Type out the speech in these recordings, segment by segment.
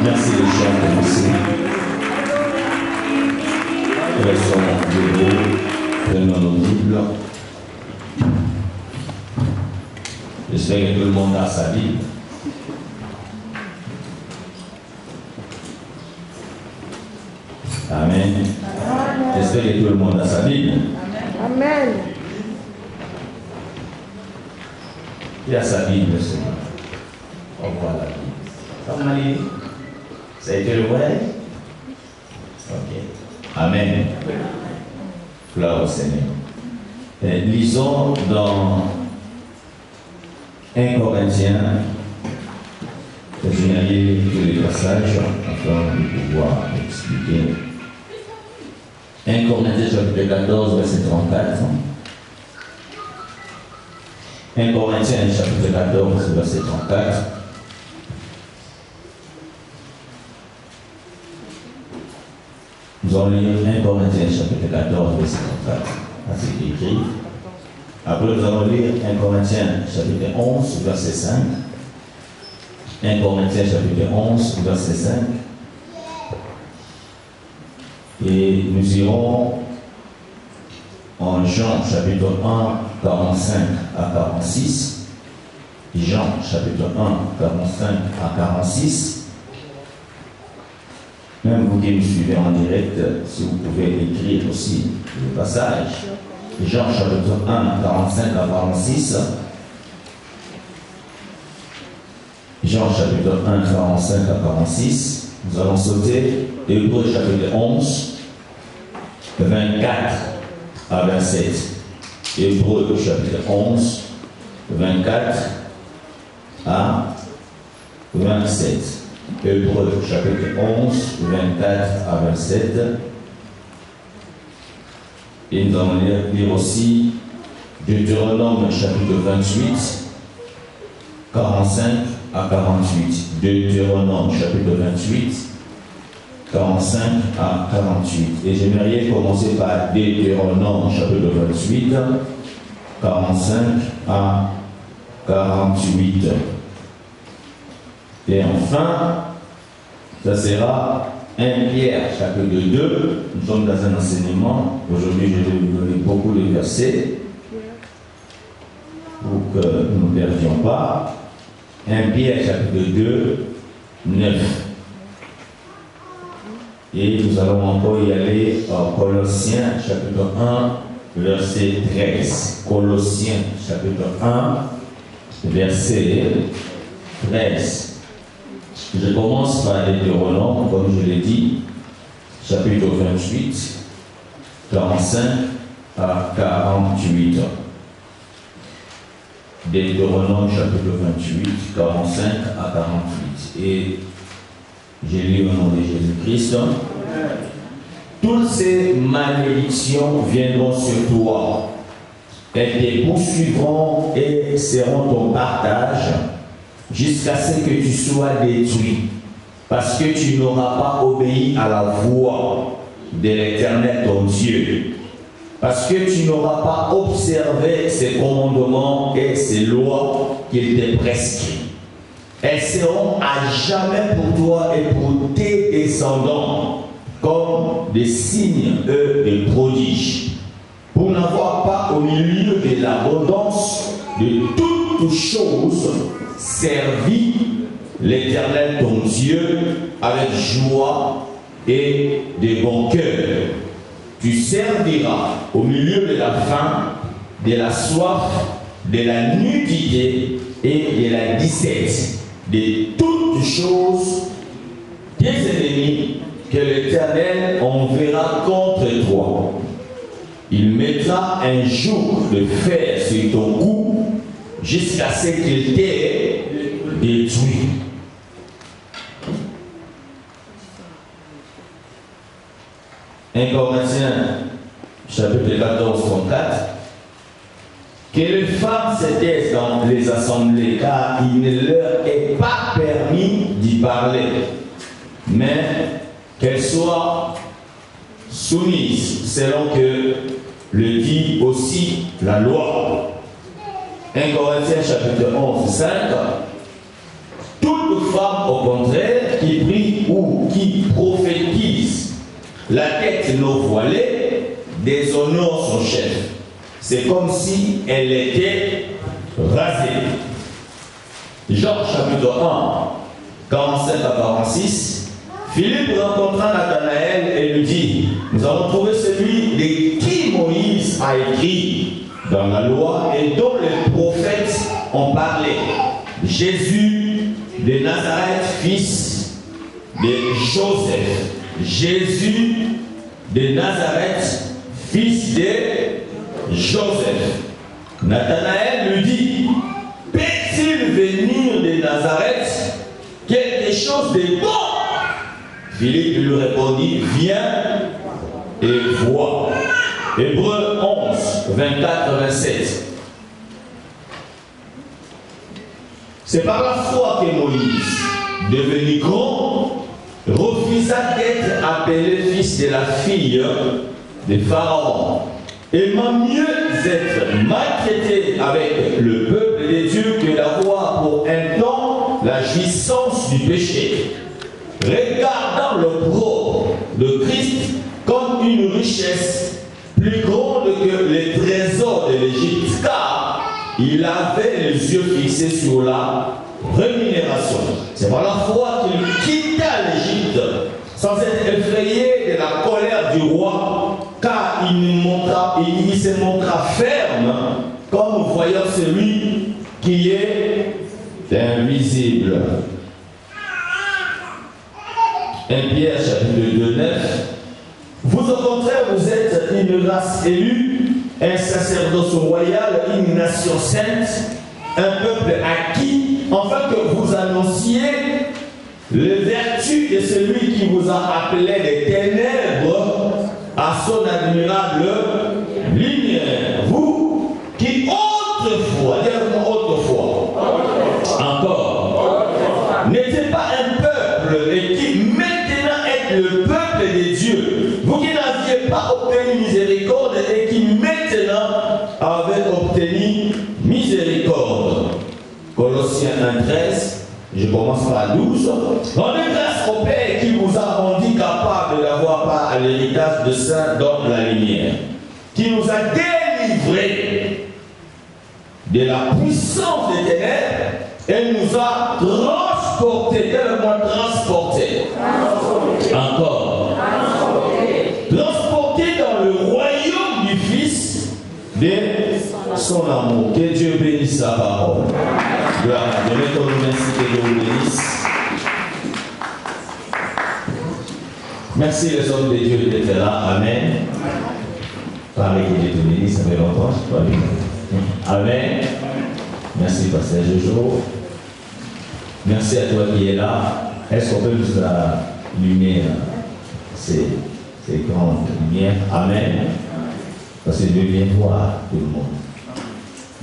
Merci les chers commencer. Restons debout, prenons nos Bibles. J'espère que tout le monde a sa Bible. Amen. J'espère que tout le monde a sa Bible. Amen. Qui a sa Bible, Seigneur? On voit la Bible. Comme Marie, ça a été le vrai? Ok. Amen. Gloire au Seigneur. Et lisons dans 1 Corinthiens. Je vais lire tous les passages afin de pouvoir expliquer. 1 Corinthiens chapitre 14, verset 34. 1 Corinthiens chapitre 14, verset 34. Nous allons lire 1 Corinthiens chapitre 14, verset 34. C'est écrit. Après, nous allons lire 1 Corinthiens chapitre 11, verset 5. 1 Corinthiens chapitre 11, verset 5. Et nous irons en Jean chapitre 1, 45 à 46. Jean chapitre 1, 45 à 46. Même vous qui me suivez en direct, si vous pouvez écrire aussi le passage. Jean chapitre 1, 45 à 46. Jean chapitre 1, 45 à 46. Nous allons sauter Hébreux chapitre 11, 24 à 27. Hébreux chapitre 11, 24 à 27. Hébreux chapitre 11, 24 à 27. Et nous allons lire aussi Deutéronome chapitre 28, 45 à 48. Deutéronome chapitre 28, 45 à 48. Et j'aimerais commencer par Deutéronome chapitre 28, 45 à 48. Et enfin, ça sera 1 Pierre chapitre 2. Nous sommes dans un enseignement. Aujourd'hui, je vais vous donner beaucoup de versets pour que nous ne perdions pas. 1 Pierre chapitre 2, 9. Et nous allons encore y aller en Colossiens chapitre 1, verset 13. Colossiens chapitre 1, verset 13. Je commence par Deutéronome, comme je l'ai dit, chapitre 28, 45 à 48. Deutéronome chapitre 28, 45 à 48. Et je lis au nom de Jésus-Christ. Toutes ces malédictions viendront sur toi. Elles te poursuivront et seront ton partage jusqu'à ce que tu sois détruit, parce que tu n'auras pas obéi à la voix de l'Éternel ton Dieu, parce que tu n'auras pas observé ses commandements et ses lois qu'il te prescrit. Elles seront à jamais pour toi et pour tes descendants comme des signes et des prodiges, pour n'avoir pas au milieu de l'abondance de toutes choses servi l'Éternel ton Dieu avec joie et de bon cœur. Tu serviras au milieu de la faim, de la soif, de la nudité et de la disette, de toutes choses des ennemis que l'Éternel enverra contre toi. Il mettra un jour de fer sur ton cou jusqu'à ce qu'il t'ait détruit. Un Corinthiens chapitre 14, 34. Que les femmes se taisent dans les assemblées, car il ne leur est pas permis d'y parler, mais qu'elles soient soumises selon que le dit aussi la loi. 1 Corinthiens chapitre 11, 5. Toute femme, au contraire, qui prie ou qui prophétise la tête non voilée déshonore son chef. C'est comme si elle était rasée. Jean chapitre 1, 45 à 46. Philippe rencontra Nathanaël et lui dit, nous avons trouvé celui de qui Moïse a écrit dans la loi et dont les prophètes ont parlé. Jésus de Nazareth, fils de Joseph. Jésus de Nazareth, fils de Joseph. Nathanaël lui dit, peut-il venir de Nazareth quelque chose de bon? Philippe lui répondit, viens et vois. Hébreux 11, 24-27. C'est par la foi que Moïse, devenu grand, refusa d'être appelé fils de la fille de Pharaon, aimant mieux être maltraité avec le peuple de Dieu que d'avoir pour un temps la jouissance du péché, regardant le propre de Christ comme une richesse plus grande que les trésors de l'Égypte, car il avait les yeux fixés sur la rémunération. C'est par la foi qu'il quitta l'Égypte sans être effrayé de la colère du roi, car il se montra ferme comme voyant celui qui est invisible. 1 Pierre chapitre 2, 9. Vous au contraire, vous êtes une race élue, un sacerdoce royal, une nation sainte, un peuple acquis, afin que vous annonciez les vertus de celui qui vous a appelé des ténèbres à son admirable lumière. Vous qui autrefois, encore, n'étiez pas un peuple et qui maintenant êtes le peuple de Dieu. Vous qui n'aviez pas obtenu miséricorde et qui maintenant avez obtenu miséricorde. Colossiens 1,13. Je commence par 12. Rendez grâce au Père qui vous a rendu capable d'avoir part à l'héritage de saints dans la lumière, qui nous a délivrés de la puissance des ténèbres et nous a transportés, tellement transportés. Encore. Transportés dans le royaume du Fils de son amour. Que Dieu bénisse sa parole. Gloire à Dieu. Mettons-nous ainsi que Dieu vous bénisse. Merci les hommes de Dieu d'être là. Amen. Pareil que Dieu te bénisse, ça fait longtemps. Amen. Merci Pasteur Jojo. Merci à toi qui es là. Est-ce qu'on peut nous allumer ces grandes lumières? Amen. Parce que Dieu vient voir tout le monde.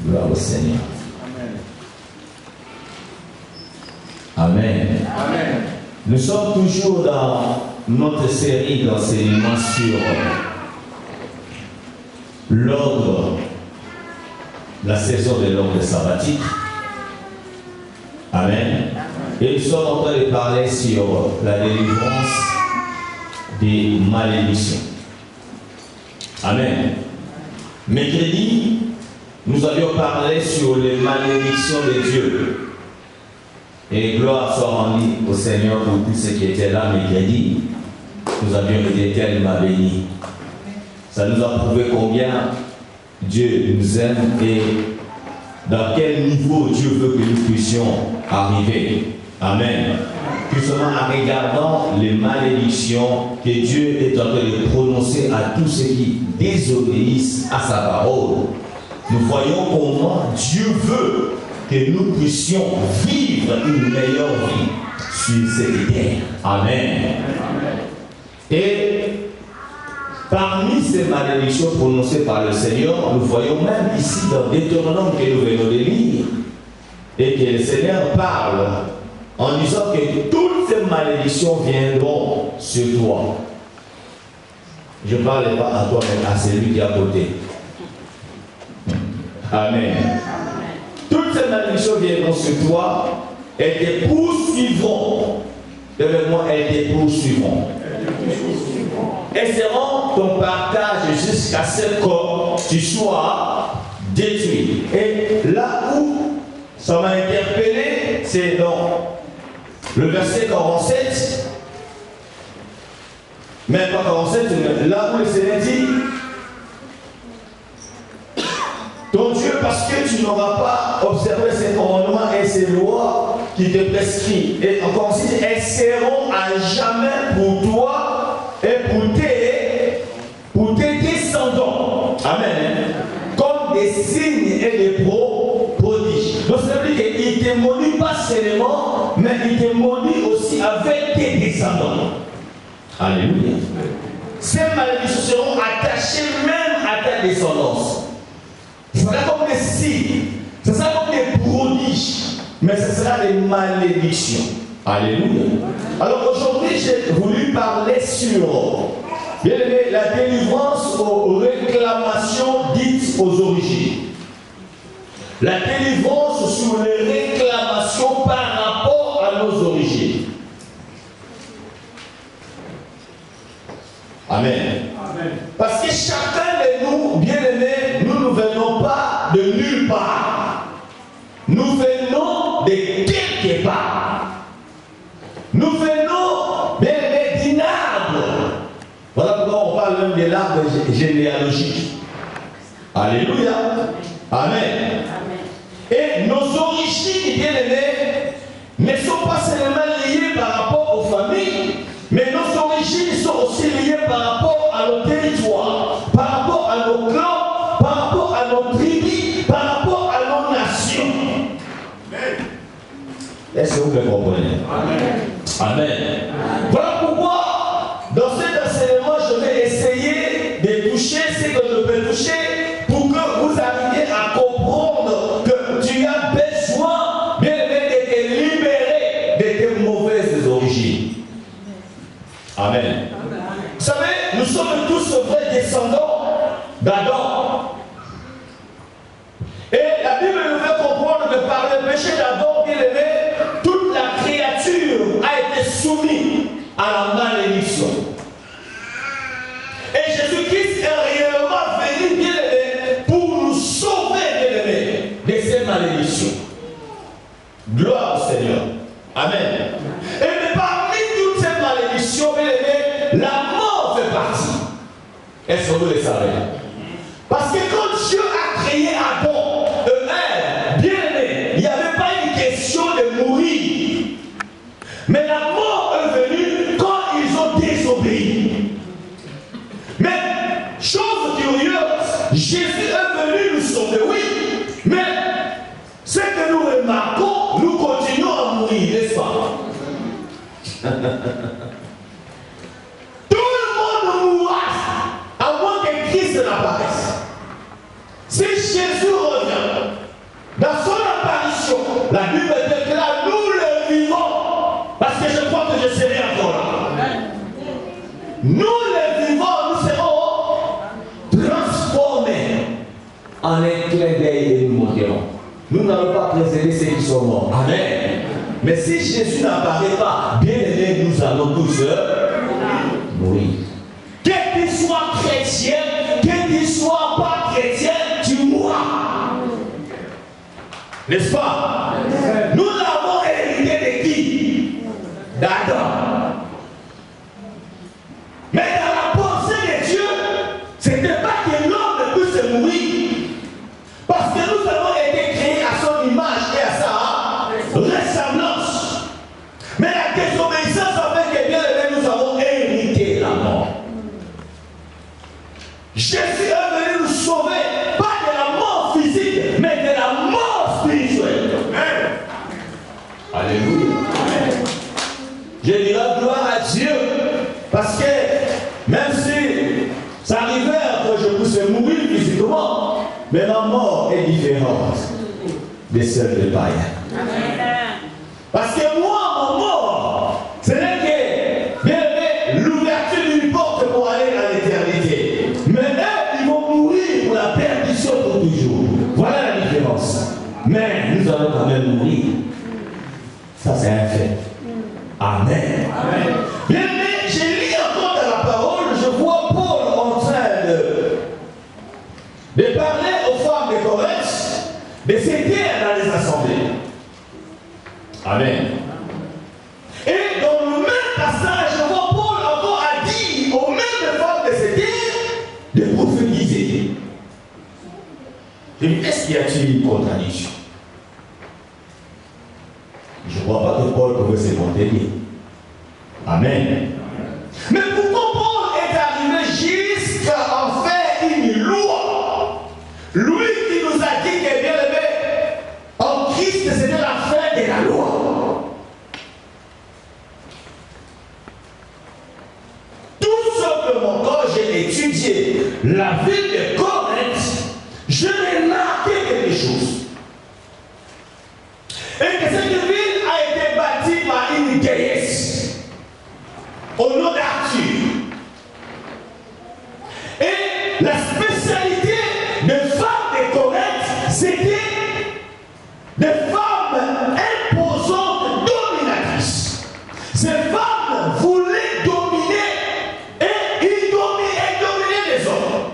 Gloire au Seigneur. Amen. Amen. Nous sommes toujours dans notre série d'enseignements sur l'ordre, la saison de l'ordre sabbatique. Amen. Et nous sommes en train de parler sur la délivrance des malédictions. Amen. Mercredi, nous avions parlé sur les malédictions de Dieu. Et gloire soit rendue au Seigneur pour tous ceux qui étaient là mercredi. Nous avions dit qu'elle m'a béni. Ça nous a prouvé combien Dieu nous aime et dans quel niveau Dieu veut que nous puissions arriver. Amen. Tout seulement en regardant les malédictions que Dieu est en train de prononcer à tous ceux qui désobéissent à sa parole, nous voyons comment Dieu veut que nous puissions vivre une meilleure vie sur cette terre. Amen. Et parmi ces malédictions prononcées par le Seigneur, nous voyons même ici dans Deutéronome que nous venons de lire, et que le Seigneur parle en disant que toutes ces malédictions viendront sur toi. Je ne parle pas à toi, mais à celui qui est à côté. Amen. Toutes ces malédictions viendront sur toi et te poursuivront devant moi, elles te poursuivront. Elles seront ton partage jusqu'à ce que tu sois détruit. Et là où ça m'a interpellé, c'est dans le verset 47. Même pas 47, là où le Seigneur dit ton Dieu, parce que tu n'auras pas observé ses commandements et ses lois qui te prescrivent. Et encore ainsi, elles seront à jamais pour toi et pour tes descendants. Amen. Comme des signes et des prodiges. Donc ça veut dire qu'il te maudit pas seulement, mais il te maudit aussi avec tes descendants. Alléluia. Ces malédictions seront attachées même à ta descendance. Ce sera comme des signes, ce sera comme des prodiges, mais ce sera des malédictions. Alléluia. Alors aujourd'hui, j'ai voulu parler sur, bien aimé, la délivrance aux réclamations dites aux origines. La délivrance sur les réclamations par rapport à nos origines. Amen. Amen. Parce que chacun de nous, bien aimés, nous ne venons pas de nulle part. Nous venons de quelque part. Nous venons, bien aimés, d'un arbre. Voilà pourquoi on parle même de l'arbre généalogique. Alléluia. Amen. Amen. Et nos origines, bien aimés, ne sont pas seulement liées par rapport aux familles, mais nos origines sont aussi liées par rapport à nos territoires, par rapport à nos clans, par rapport à nos tribus, par rapport à nos nations. Est-ce que vous me comprenez? Amen. Amen. Voilà pourquoi, dans cet enseignement, je vais essayer de toucher ce que je peux toucher pour que vous arriviez à comprendre que tu as besoin, bien aimé, de te libérer de tes mauvaises origines. Amen. Amen. Vous savez, nous sommes tous vrais descendants d'Adam. Et la Bible nous fait comprendre que par le péché d'Adam, bien aimé, toute la créature a été soumise à la malédiction. Et Jésus-Christ est réellement venu, bien aimé, pour nous sauver, bien aimé, de ces malédictions. Gloire au Seigneur. Amen. Et parmi toutes ces malédictions, bien aimé, la mort fait partie. Est-ce que vous le savez? Parce que quand Dieu a créé Adam, bien aimé, il n'y avait pas une question de mourir. Mais la mort est venue quand ils ont désobéi. Mais, chose curieuse, Jésus est venu nous sauver, oui. Mais, ce que nous remarquons, nous continuons à mourir, n'est-ce pas? Tout le monde mourra à moins que Christ n'apparaisse. Si Jésus revient, dans son apparition, la Bible déclare, nous le vivons. Parce que je crois que je serai encore là. Nous le vivons, nous serons transformés en un clin d'œil et nous monterons. Nous n'allons pas préserver ceux qui sont morts. Amen. Mais si Jésus n'apparaît pas, bien aimé, nous allons tous mourir. Que tu sois chrétien, que tu sois pas chrétien, tu mourras. N'est-ce pas? Nous l'avons hérité de qui? D'Adam. Mais dans la pensée de Dieu, ce n'était pas que l'homme puisse mourir. Parce que nous avons été créés à son image et à sa ressemblance. Mais la désobéissance a fait que bien aimé, nous avons hérité la mort. Jésus est venu nous sauver, pas de la mort physique, mais de la mort spirituelle. Amen. Alléluia. Amen. Je dirais gloire à Dieu, parce que même si ça arrivait que je puisse mourir physiquement, mais ma mort est différente de celle des païens. Parce que moi, mon mort, ce n'est que, bien aimé, l'ouverture d'une porte pour aller à l'éternité. Mais eux, ils vont mourir pour la perdition pour toujours. Voilà la différence. Mais nous allons quand même mourir. Ça, c'est un fait. Amen. Amen. Bien aimé, j'ai lu encore dans la parole, je vois Paul en train de parler aux femmes de Corinthe, de s'aider dans les assemblées. Amen. Et dans le même passage, je vois Paul encore à dire aux mêmes femmes de s'aider de prophétiser. Je dis, est-ce qu'il y a-t-il une contradiction? Je ne vois pas que Paul pouvait se contenir. Amen. Mais pourquoi Paul est arrivé jusqu'à en faire une loi? Lui qui nous a dit que bien aimé, en Christ c'était la fin de la loi. Tout simplement, quand j'ai étudié la ville de Corinthe, je n'ai remarqué quelque chose. Et que cette ville a été bâtie par une déesse au nom d'Arthur. Et la spécialité des femmes de Corinthe, c'était des femmes imposantes, dominatrices. Ces femmes voulaient dominer et ils dominaient les hommes.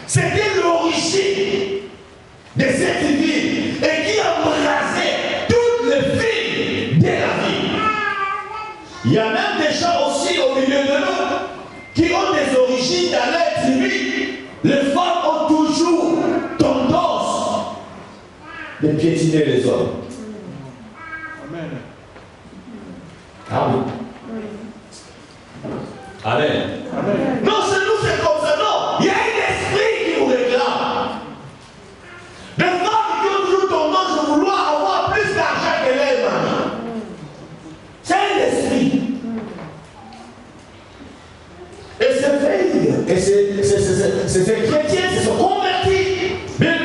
C'était l'origine de cette ville et qui embrasait toutes les villes de la ville. Il y a même des gens aussi au milieu de nous qui ont des origines dans leur tribu. Les femmes ont toujours tendance de piétiner les hommes. Amen. Ah oui. Amen. Amen. Non, c'est nous, c'est comme ça. Non, il y a un esprit qui nous réclame. Des femmes qui ont toujours tendance à vouloir avoir plus d'argent que leur mari. C'est un esprit. Et ces filles, et ces chrétiens se sont convertis. Mais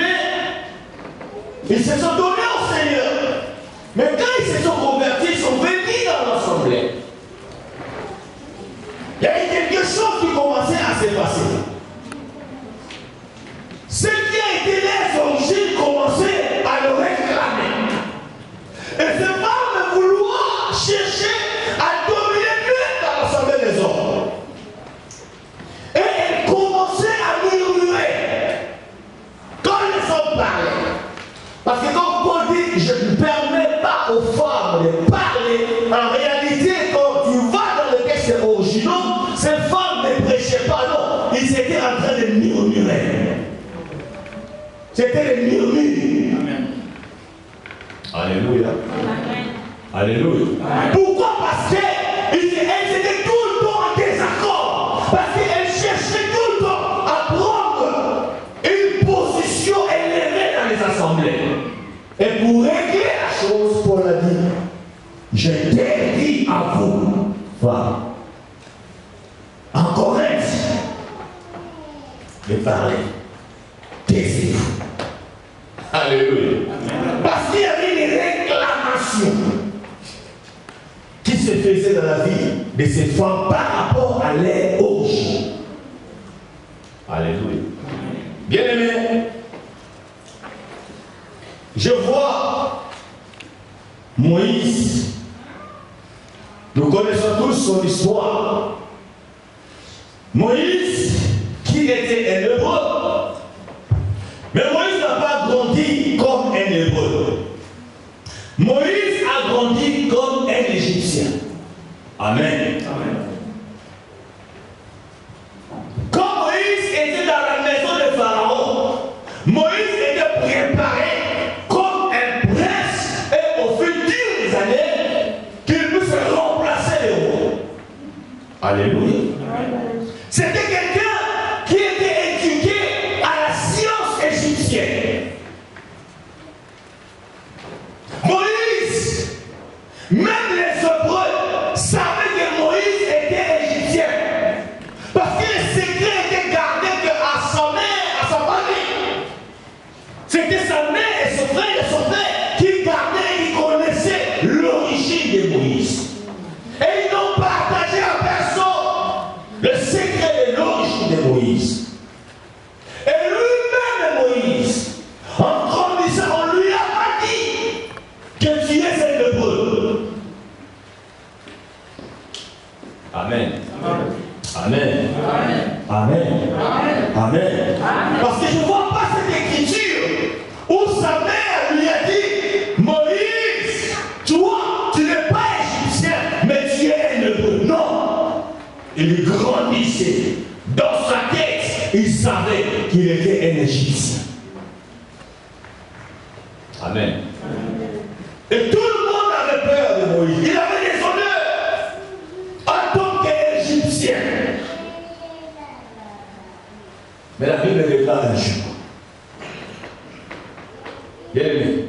ils se sont donnés au Seigneur. Mais quand ils se sont convertis, ils sont venus dans l'assemblée. Il y a eu quelque chose qui commençait à se passer. Ce qui a été les origines commençaient à le réclamer. Et ces femmes vouloir chercher à dominer même dans l'assemblée des hommes. Et elles commençaient à murmurer quand les hommes parlaient. Parce que quand Paul dit, je ne permets pas aux femmes de parler, en réalité, quand tu vas dans le texte original, ces femmes ne prêchaient pas, non, ils étaient en train de murmurer. C'était les murmures. Amen. Alléluia. Amen. Alléluia. Amen. Pourquoi? Parce qu'elles étaient tout le temps en désaccord. Parce qu'elles cherchaient tout le temps à prendre une position élevée dans les assemblées. Et pour régler la chose, Paul a dit, je t'ai dit à vous, femmes, en Corinthe, de parler. Taisez-vous. Alléluia. Parce qu'il y avait une réclamation qui se faisait dans la vie de ces femmes par rapport à leur origine. Alléluia. Bien aimé, je vois Moïse. Nous connaissons tous son histoire. Moïse, qui était un hébreu. Mais Moïse n'a pas grandi comme un hébreu. Moïse a grandi comme un Égyptien. Amen. Amen. Quand Moïse était dans la maison de Pharaon, Moïse était préparé comme un prince et au futur des années qu'il puisse remplacer le roi. Alléluia. C'était quelqu'un qui était éduqué à la science égyptienne. Moïse, même les Hébreux savaient que Moïse était égyptien. Parce que le secret était gardé à sa mère, à sa famille. C'était sa mère et son frère qui gardaient et qui connaissaient l'origine de Moïse. Et ils n'ont partagé à personne le secret de l'origine de Moïse. Et lui-même, Moïse, en grandissant, on lui a pas dit que tu es un hébreu. il grandissait. Dans sa tête, il savait qu'il était un Égyptien. Amen. Et tout le monde avait peur de Moïse. Il avait des honneurs en tant qu'Égyptien. Mais la Bible déclare un jour. Bien aimé.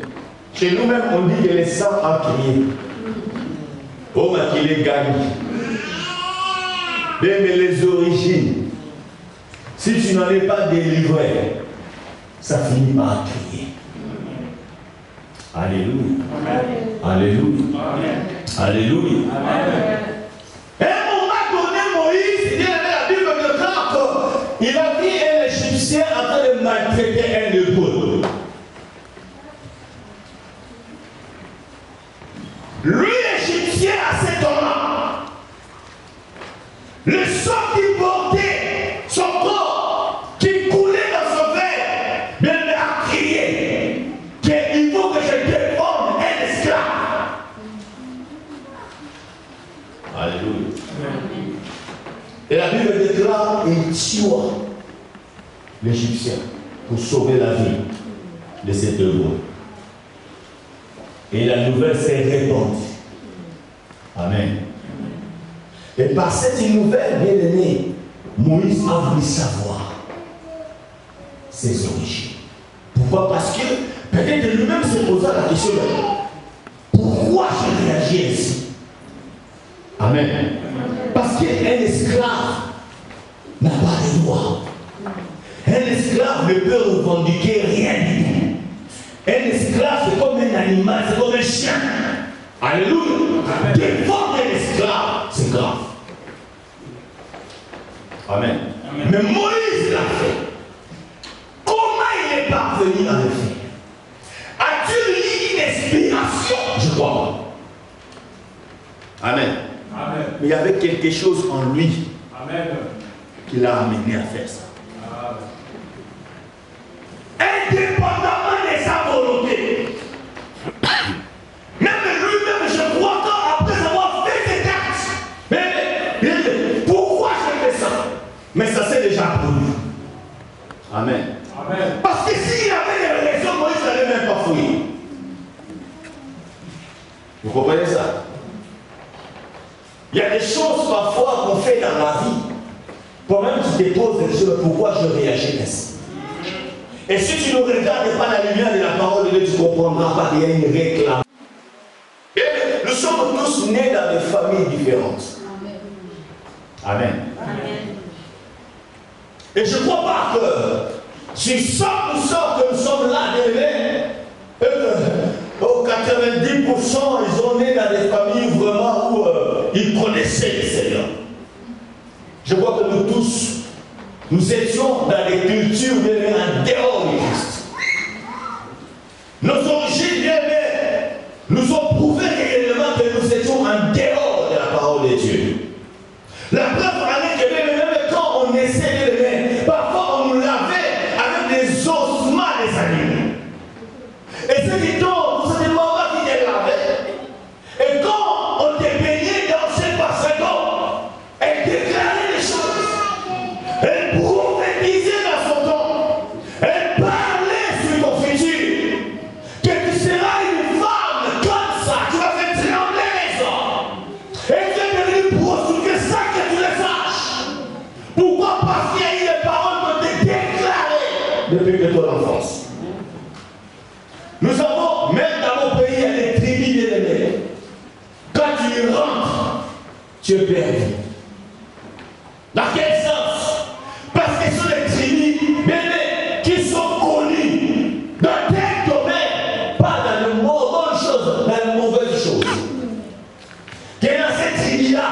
Chez nous-mêmes, on dit que les sangs ont crié. Oh, mais qu'il est gagné. Mais les origines, si tu n'en es pas délivré, ça finit par crier. Alléluia. Alléluia. Alléluia. Et à un moment donné, Moïse, il y avait la Bible déclare qu'il a vu un Égyptien en train de maltraiter un lépreux. Lui, l'Égyptien, à cet moment, le sang qui portait son corps, qui coulait dans son veine, bien a crié qu'il faut que je défende un esclave. Alléluia. Et la Bible déclare qu'il tua l'Égyptien pour sauver la vie de cet héros. Et la nouvelle s'est répandue. Amen. Et par cette nouvelle, bien aimé, Moïse a voulu savoir ses origines. Pourquoi? Parce que peut-être lui-même s'est posé la question, pourquoi j'ai réagi ainsi? Amen. Parce qu'un esclave n'a pas de droit. Un esclave ne peut revendiquer rien du tout. Un esclave, c'est comme un animal, c'est comme un chien. Alléluia. Défendre un esclave, c'est grave. Amen. Amen. Mais Moïse l'a fait. Comment il est parvenu à le faire? As-tu eu une inspiration? Je crois pas. Amen. Amen. Mais il y avait quelque chose en lui qui l'a amené à faire ça. Indépendamment de sa volonté. Même lui-même, je crois qu'après avoir fait cet acte, mais pourquoi je fais ça? Mais ça s'est déjà produit. Amen. Amen. Parce que s'il avait des raisons, Moïse n'allait même pas fouiller. Vous comprenez ça? Il y a des choses parfois qu'on fait dans la vie. Toi-même, tu te poses des choses, pourquoi je réagis ainsi? Et si tu ne regardes pas la lumière de la parole de Dieu, tu ne comprendras pas qu'il y a une réclame. Et nous sommes tous nés dans des familles différentes. Amen. Amen. Et je ne crois pas que si 100% que nous sommes là, au 90%, ils ont né dans des familles vraiment où ils connaissaient le Seigneur. Je crois que nous tous, nous étions dans des cultures en dehors du Christ. Nos origines bien-aimées nous ont prouvé réellement que nous étions en dehors de la parole de Dieu. La preuve en est que même quand on essaie de l'aimer, parfois on nous lavait avec des ossements des animaux. Et ceux qui tombent, vous savez pas qui les lavait. Et quand on te baignait dans ces bassins d'eau, elle déclarait les choses. Elle prophétisait dans son temps. Elle parlait sur ton futur. Que tu seras une femme comme ça. Tu vas faire trembler les hommes. Et tu es devenu prostituée sans que tu le saches. Pourquoi? Parce qu'il y a eu des paroles qui ont été déclarées depuis que ton enfance. Nous avons, même dans mon pays, il y a des tribus d'ennemis. Quand tu y rentres, tu es perdu. Dans quel sens? Parce que ce sont des tribus qui sont connues dans tel domaine, pas dans de bonnes choses, dans de mauvaises choses. Que dans cette tribu-là,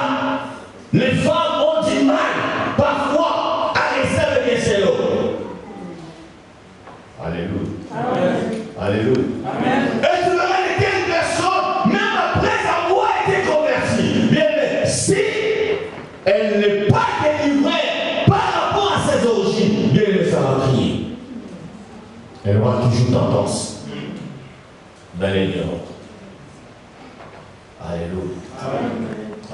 les femmes ont du mal, parfois, à rester avec un seul homme. Alléluia. Amen. Alléluia. Amen. Et tu verras de quelle personne, même après avoir été convertie, bien, si elle n'est pas délivrée par rapport à ses origines, bien, ça va crier. Elle aura toujours tendance d'aller dehors. Alléluia. Amen.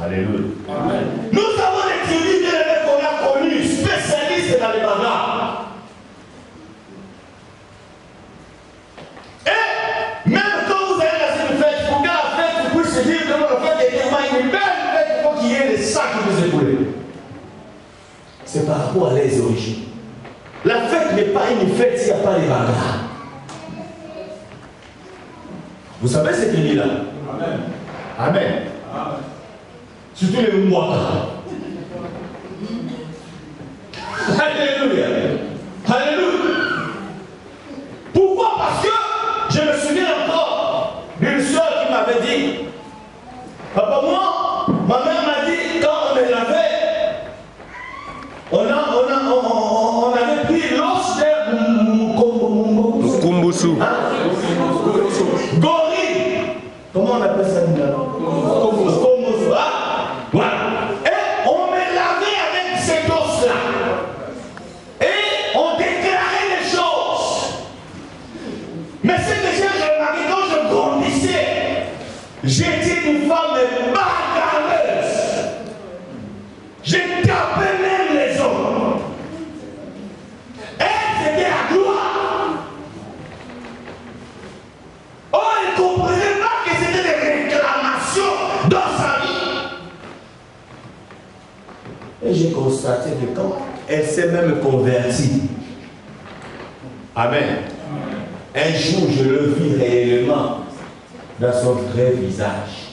Alléluia. Amen. Nous avons des tribus rapport à les origines. La fête n'est pas une fête s'il n'y a pas de bagarres. Vous savez ce qu'il dit là? Amen. Amen. Amen. Surtout les mois. Alléluia. Alléluia. Pourquoi? Parce que je me souviens encore d'une soeur qui m'avait dit, papa, moi, ma mère m'a dit, quand on me lavait, on avait pris l'os de Kumbusu. Gorille. Comment on appelle ça? Kumbusu. Voilà. Et on me lavait avec cet os-là. Et on déclarait les choses. Mais ce que j'ai remarqué quand je grandissais, j'étais une femme bagarreuse. J'ai tapé même les hommes. Elle, c'était la gloire. Oh, elle ne comprenait pas que c'était des réclamations dans sa vie. Et j'ai constaté que quand elle s'est même convertie, amen, un jour je le vis réellement dans son vrai visage.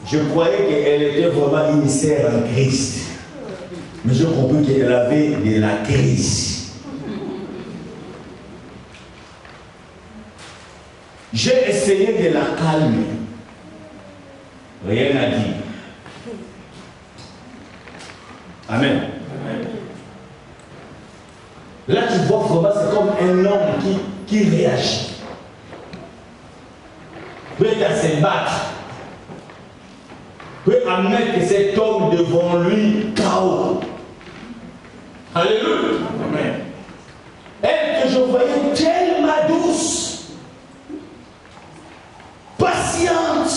Je croyais qu'elle était vraiment une sœur en Christ. Mais je compris qu'elle avait de la crise. J'ai essayé de la calmer. Rien à dire. Amen. Là, tu vois vraiment, c'est comme un homme qui réagit. Peut se battre. Peut admettre que cet homme devant lui chaos. Alléluia. Amen. Elle que je voyais tellement douce, patiente,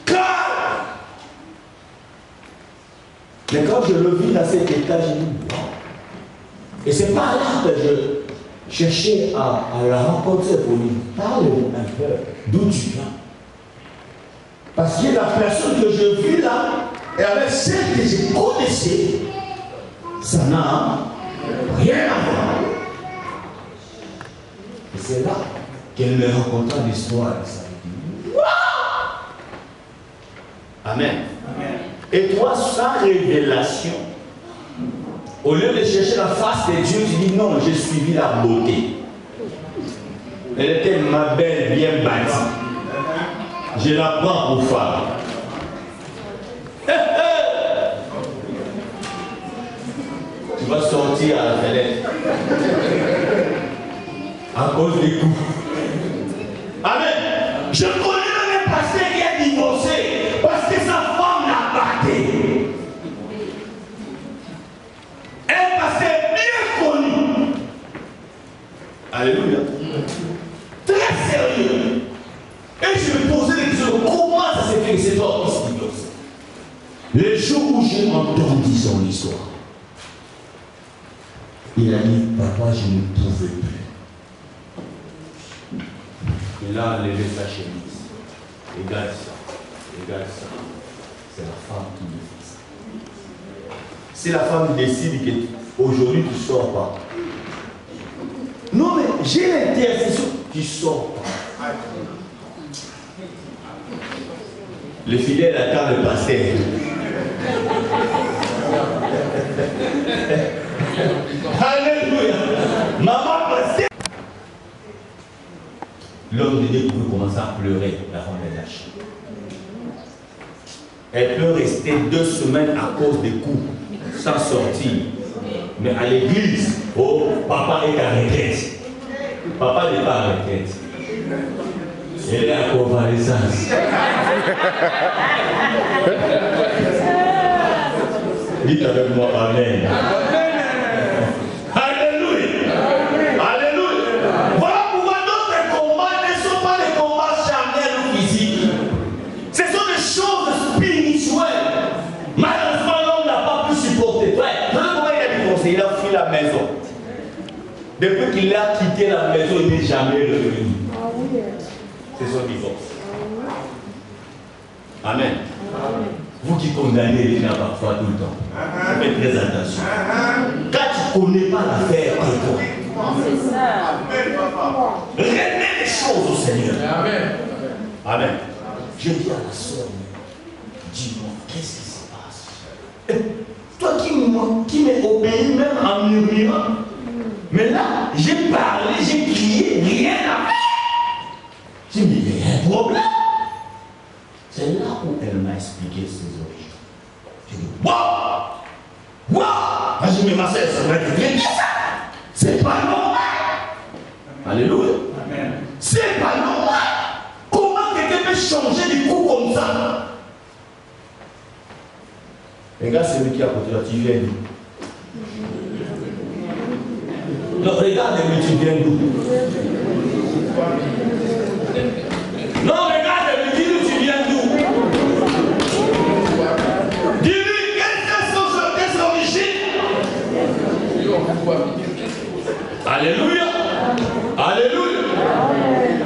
calme. Mais quand je le vis dans cet état, j'ai dit, wow. Et c'est pas là que je cherchais à la rencontrer pour lui. Parle-moi un peu d'où tu viens. Parce que la personne que je vis là, et avec celle que je connaissais, ça n'a rien à voir. Et c'est là qu'elle me raconta l'histoire de sa vie. Wow! Amen. Amen. Et toi, sans révélation, au lieu de chercher la face de Dieu, tu dis non, j'ai suivi la beauté. Elle était ma belle, bien bâtie. Je la prends pour femme. Tu vas sortir à la fenêtre. À cause des coups. Amen. Je connais même un pasteur qui a divorcé parce que sa femme l'a battu. Un pasteur bien connu. Alléluia. Très sérieux. Et je me posais des questions. Comment ça s'est fait que cet homme se divorce? Le jour où j'ai entendu son histoire, il a dit, papa, je ne pouvais plus. Il a enlevé sa chemise. Regarde ça. Regarde ça. C'est la femme qui me fait ça. Si la femme décide qu'aujourd'hui tu ne sors pas. Non, mais j'ai l'intercession. Tu ne sors pas. Le fidèle attend le pasteur. Alléluia. Maman pasteur. L'homme de Dieu pouvait commencer à pleurer avant de lâcher. Elle peut rester 2 semaines à cause des coups, sans sortir. Mais à l'église, oh, papa est à retraite. Papa n'est pas à retraite. Elle est à convalescence. Dites avec moi, amen. Alléluia. Alléluia. Voilà pourquoi notre combat ne sont pas les combats charnels ou physiques. Ce sont des choses spirituelles. Malheureusement, l'homme n'a pas pu supporter. Frère, comment il a divorcé? Il a fui la maison. Depuis qu'il a quitté la maison, il n'est jamais revenu. C'est son divorce. Amen. Amen. Vous qui condamnez les gens parfois tout le temps, faites très attention. Quand tu ne connais pas l'affaire, c'est ça. remets les choses au Seigneur. Amen. Amen. Je dis à la soeur, dis-moi, qu'est-ce qui se passe? Toi qui m'obéis même en murmurant, mais là, j'ai parlé, j'ai crié, rien à faire. J'ai dit, il y a un problème. C'est là où elle m'a expliqué ses origines. J'ai dit, waouh! Waouh! J'ai dit, mais ma soeur, ça va être bien ça. C'est pas normal. Alléluia. Amen. C'est pas normal. Comment quelqu'un peut changer du coup comme ça? Regarde celui qui est à côté là, tu viens d'où? Non, regarde-lui, tu viens d'où? Non, regarde-lui, dis-lui, tu viens d'où? Dis-lui, quelle est son origine? Alléluia. Alléluia.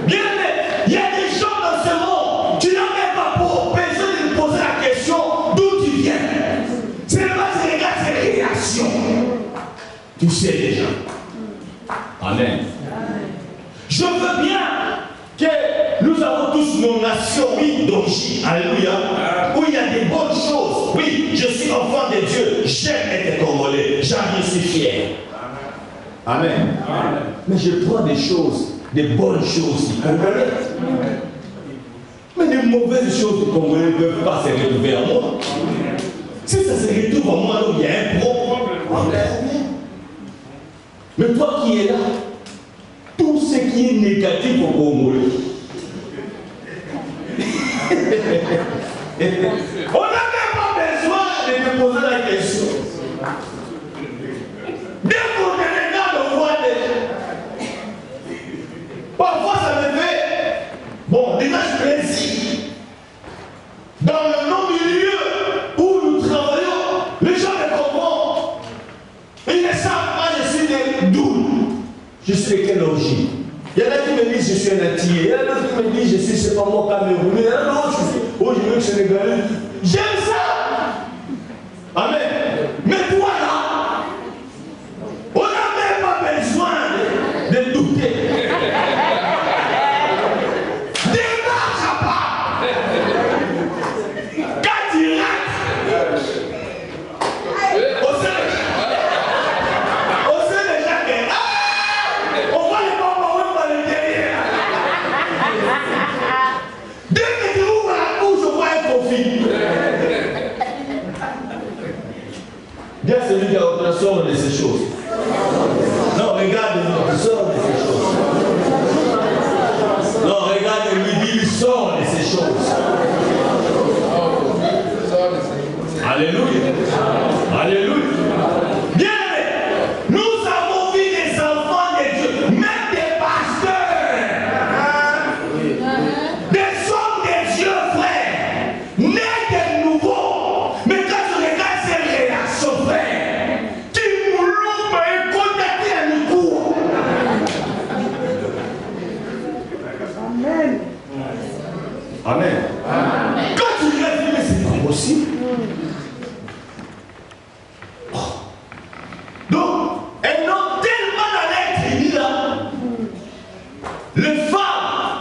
Bien aimé, il y a des gens dans ce monde, tu n'as même pas pour besoin de lui poser la question d'où tu viens. C'est le bas, tu regardes ses réactions. Tu sais déjà. Amen. Je veux bien que nous avons tous nos nations, oui, d'origine. Alléluia. Où il y a des bonnes choses. Oui, je suis enfant de Dieu. J'aime être congolais. J'en suis fier. Amen. Amen. Mais je prends des choses, des bonnes choses du Congolais. Mais des mauvaises choses du Congolais ne peuvent pas se retrouver à moi. Si ça se retrouve à moi, alors il y a un problème. Mais toi qui es là, tout ce qui est négatif au Congolais, on n'a même pas besoin de te poser la question. Dès qu'on te regarde, on voit déjà. Parfois, ça me fait, bon, déjà plaisir. Dans le nom du lieu où nous travaillons, les gens me comprennent. Ils ne savent pas, je suis d'où. Je suis de quelle origine. Il y en a qui me disent je suis un Antillais. Il y en a d'autres qui me disent je suis, c'est pas moi, Camerounais. Il y en a d'autres qui disent oh, je veux Sénégalais. J'aime ça. Amen. Mais toi là, on n'a même pas besoin de douter. Démarre pas. Quand tu rates, on sait déjà que on voit les mamans par le derrière. Dès que tu ouvres la bouche, on voit un profil. Bien celui qui a autre sort de ces choses. Non, regarde-lui, il sort de ces choses. Non, regarde-lui, il sort de ces choses. Alléluia. Alléluia. Bien, nous avons vu des enfants de Dieu, même des pasteurs, des hommes de Dieu, frère, nés de nouveau. Mais quand tu regardes ces réactions, frère, qui moulou et contacté à nous. Amen. Amen. Quand tu regardes, mais c'est pas possible. Donc, elles n'ont tellement dans l'être là. Les femmes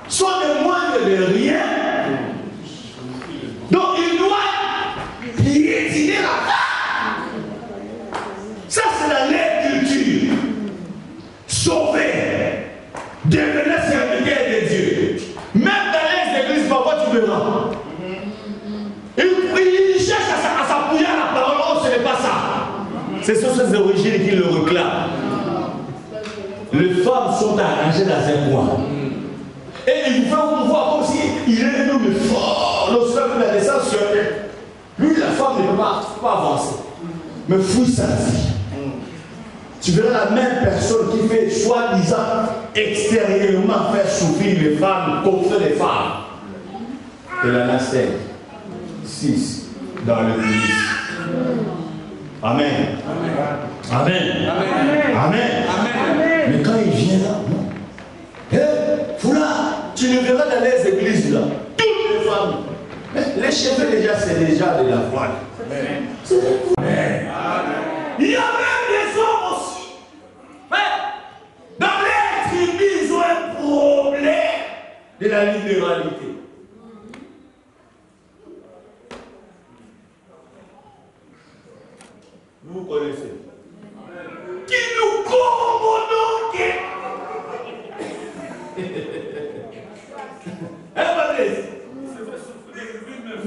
sont de moins de rien. Donc, ils doivent piétiner la femme. Ça, c'est la lettre culture. Sauver. Devenir serviteur de Dieu. Même dans les églises, parfois tu verras. Il cherche à s'appuyer à la parole. Oh, ce n'est pas ça. C'est sur ces origines qu'il le réclame. Les femmes sont arrangées dans un coin. Et il vous fait voir comme si il est un homme fort. Lorsque la naissance, lui, la femme ne peut pas avancer. Mais fouille sa vie. Tu verras la même personne qui fait soi-disant extérieurement faire souffrir les femmes contre les femmes. Et la nacelle 6 dans l'église. Amen. Amen. Amen. Amen. Mais quand il vient là, non. Foula, tu le verras dans les églises là. Toutes les femmes. Les cheveux déjà de la voile. Amen. Il y a même des hommes aussi. Dans les tribus, ils ont un problème de la libéralité. Vous connaissez. Qui nous commandons.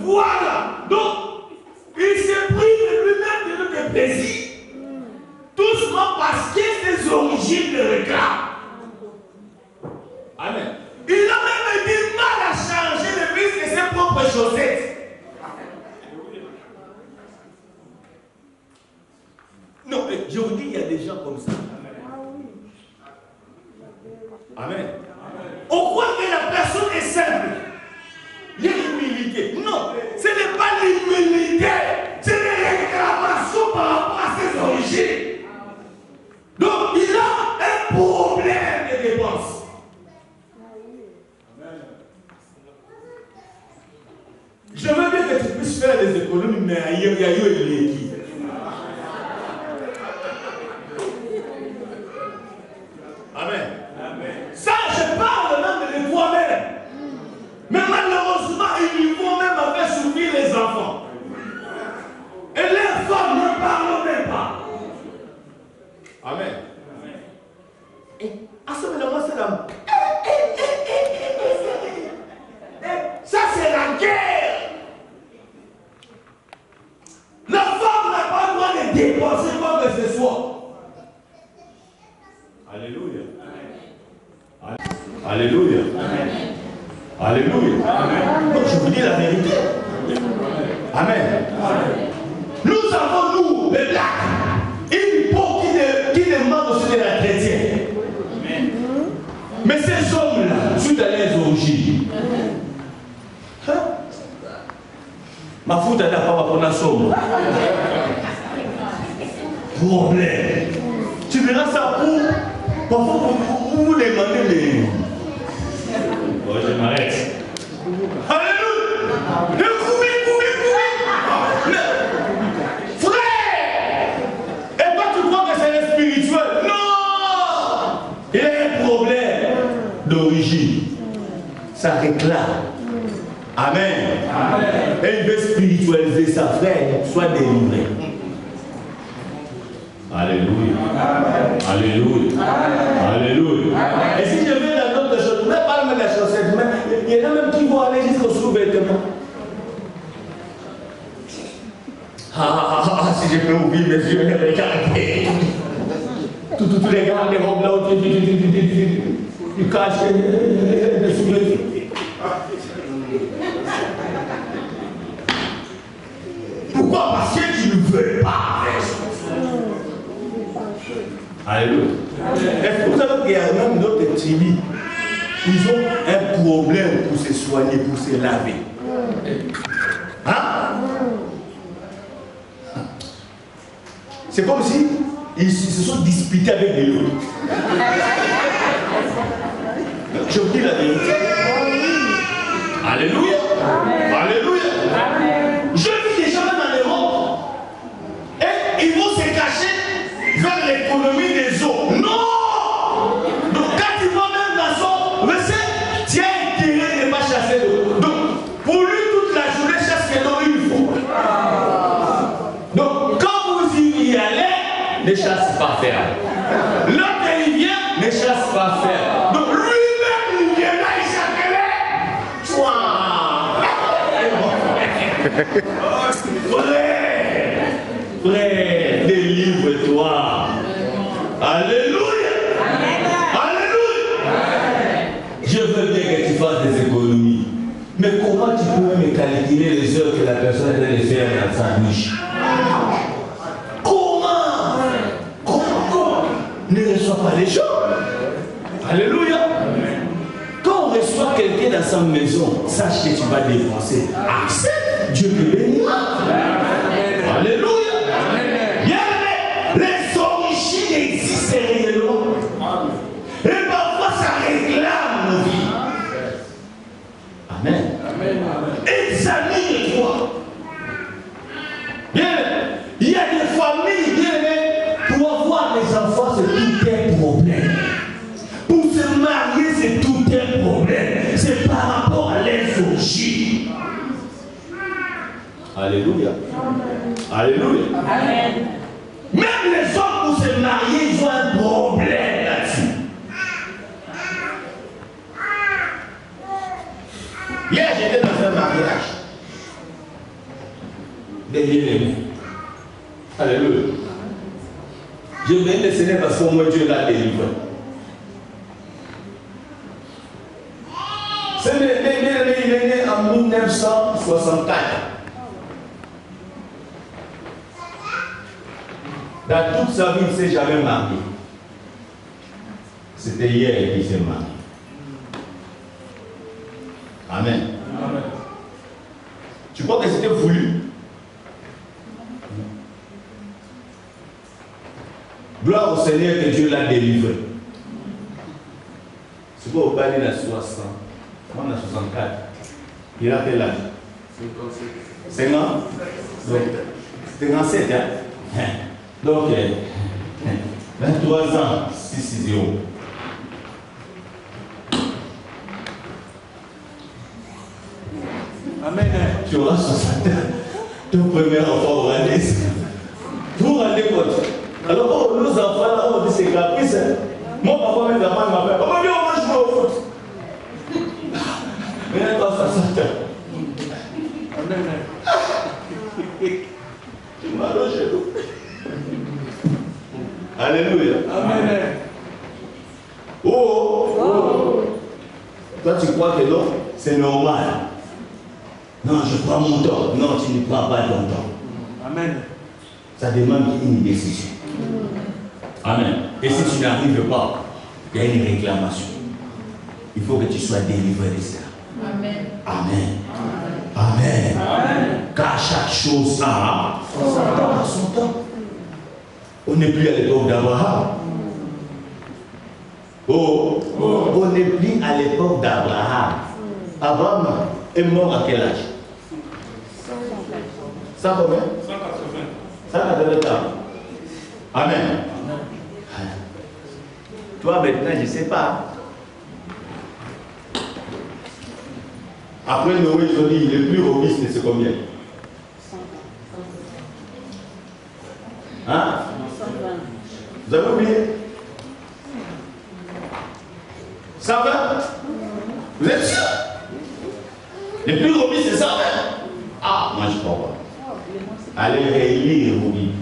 Voilà. Donc, il s'est pris de lui-même de plaisir. Tout simplement parce que ses origines le réclament. Amen. Il a même du mal à changer le fils de ses propres chaussettes. Non, je vous dis, il y a des gens comme ça. Amen. On croit que la personne est simple. Il y a l'humilité. Non, ce n'est pas l'humilité. C'est les réclamations par rapport à ses origines. Donc, il a un problème de dépense. Je veux bien que tu puisses faire des économies, mais ailleurs, il y a eu une équipe. Amen. Ça, je parle même de toi-même. Mais malheureusement, ils vont même faire souffrir les enfants. Et les femmes ne parlent même pas. Amen. Et à ce moment-là, c'est la... Ça, c'est la guerre. La femme n'a pas le droit de dépenser quoi que ce soit. Alléluia. Alléluia. Alléluia. Donc je vous dis la vérité. Amen. Nous avons, nous, les blacks, une peau qui demande aussi de la chrétienne. Mais ces hommes-là, suite à leurs origines, ma faute n'a pas pour la somme. Problème. Tu verras ça pour. Parfois, vous demandez les. Bon, je m'arrête. Alléluia! Le frère! Et toi, tu crois que c'est spirituel? Non! Il y a un problème d'origine. Ça réclame. Amen. Amen. Et il veut spiritualiser sa frère, soit délivré. Alléluia. Alléluia. Alléluia. Et si je vais dans d'autres choses, même pas même la chaussette, il y en a même qui vont aller jusqu'au sous-vêtement. Si je peux ouvrir mes yeux et regarder. Tous les gars, les robes là, tu caches les sous-vêtements. Pourquoi? Parce que tu ne veux pas. Alléluia. Est-ce que vous savez qu'il y a même d'autres tribus, ils ont un problème pour se soigner, pour se laver. Hein? C'est comme si ils se sont disputés avec les autres. Je vous dis la vérité. Alléluia. Alléluia. Je vis des gens dans l'Europe et ils vont se cacher vers l'économie des eaux. Non! Donc quand tu vas même dans son recette, tu as intérêt de ne pas chasser l'eau. Donc pour lui toute la journée chasse l'eau une fois. Donc quand vous y allez, ne chasse pas faire. L'autre il vient, ne chasse pas faire. Donc lui-même il vient là, il s'appelait. Frère, délivre-toi. Alléluia. Alléluia. Je veux bien que tu fasses des économies. Mais comment tu peux me calculer les heures que la personne est allée faire dans le sandwich? Comment? Ne reçois pas les gens. Alléluia. Quand on reçoit quelqu'un dans sa maison, sache que tu vas dépenser. Accepte, Dieu te bénira. Alléluia. Les origines existent réellement. Et parfois ça réclame nos vies. Amen. Examine-toi. Bien, il y a des familles, bien, pour avoir des enfants, c'est tout un problème. Pour se marier, c'est tout un problème. C'est par rapport à les origines. Alléluia. Alléluia. Amen. Même les hommes pour se marier, ils ont un problème là-dessus. Hier, j'étais dans un mariage. Des bien-aimés. Alléluia. Je viens de Seigneur parce que moi Dieu l'a délivré. C'est bien-aimé, il est né en 1964. Dans toute sa vie, il ne s'est jamais marié. C'était hier qu'il s'est marié. Amen. Amen. Tu crois que c'était voulu? Gloire au Seigneur que Dieu l'a délivré. C'est quoi au bas de la 60? Moi, on a 64. Il a quel âge? 50 ans? Donc, 57 ans. Donc, 23 ans, 6-0. Amen. Tu auras 60 ans. Ton premier enfant aura des. Vous vous rendez compte? Alors, oh, nos enfants là, on dit c'est caprice. Mon papa, mes enfants m'appellent. Papa, viens, on va jouer au foot. Mais il n'a pas 60 ans. Amen. Tu m'as logé. Alléluia. Amen. Oh. Oh. Toi, tu crois que non? C'est normal. Non, je prends mon temps. Non, tu ne prends pas ton temps. Amen. Ça demande une décision. Amen. Et si tu n'arrives pas, il y a une réclamation. Il faut que tu sois délivré de ça. Amen. Amen. Amen. Amen. Car chaque chose a son temps. On n'est plus à l'époque d'Abraham. Oh. On n'est plus à l'époque d'Abraham. Abraham est mort à quel âge? 100 combien? 180 ans. Amen. Toi maintenant, je ne sais pas. Après Noé, ils ont dit le plus robuste, c'est combien? Hein? 120. Vous avez oublié? 120? Vous êtes sûr? Le plus robuste, c'est 120? Ah, moi je ne crois pas. Allez relire vos Bibles.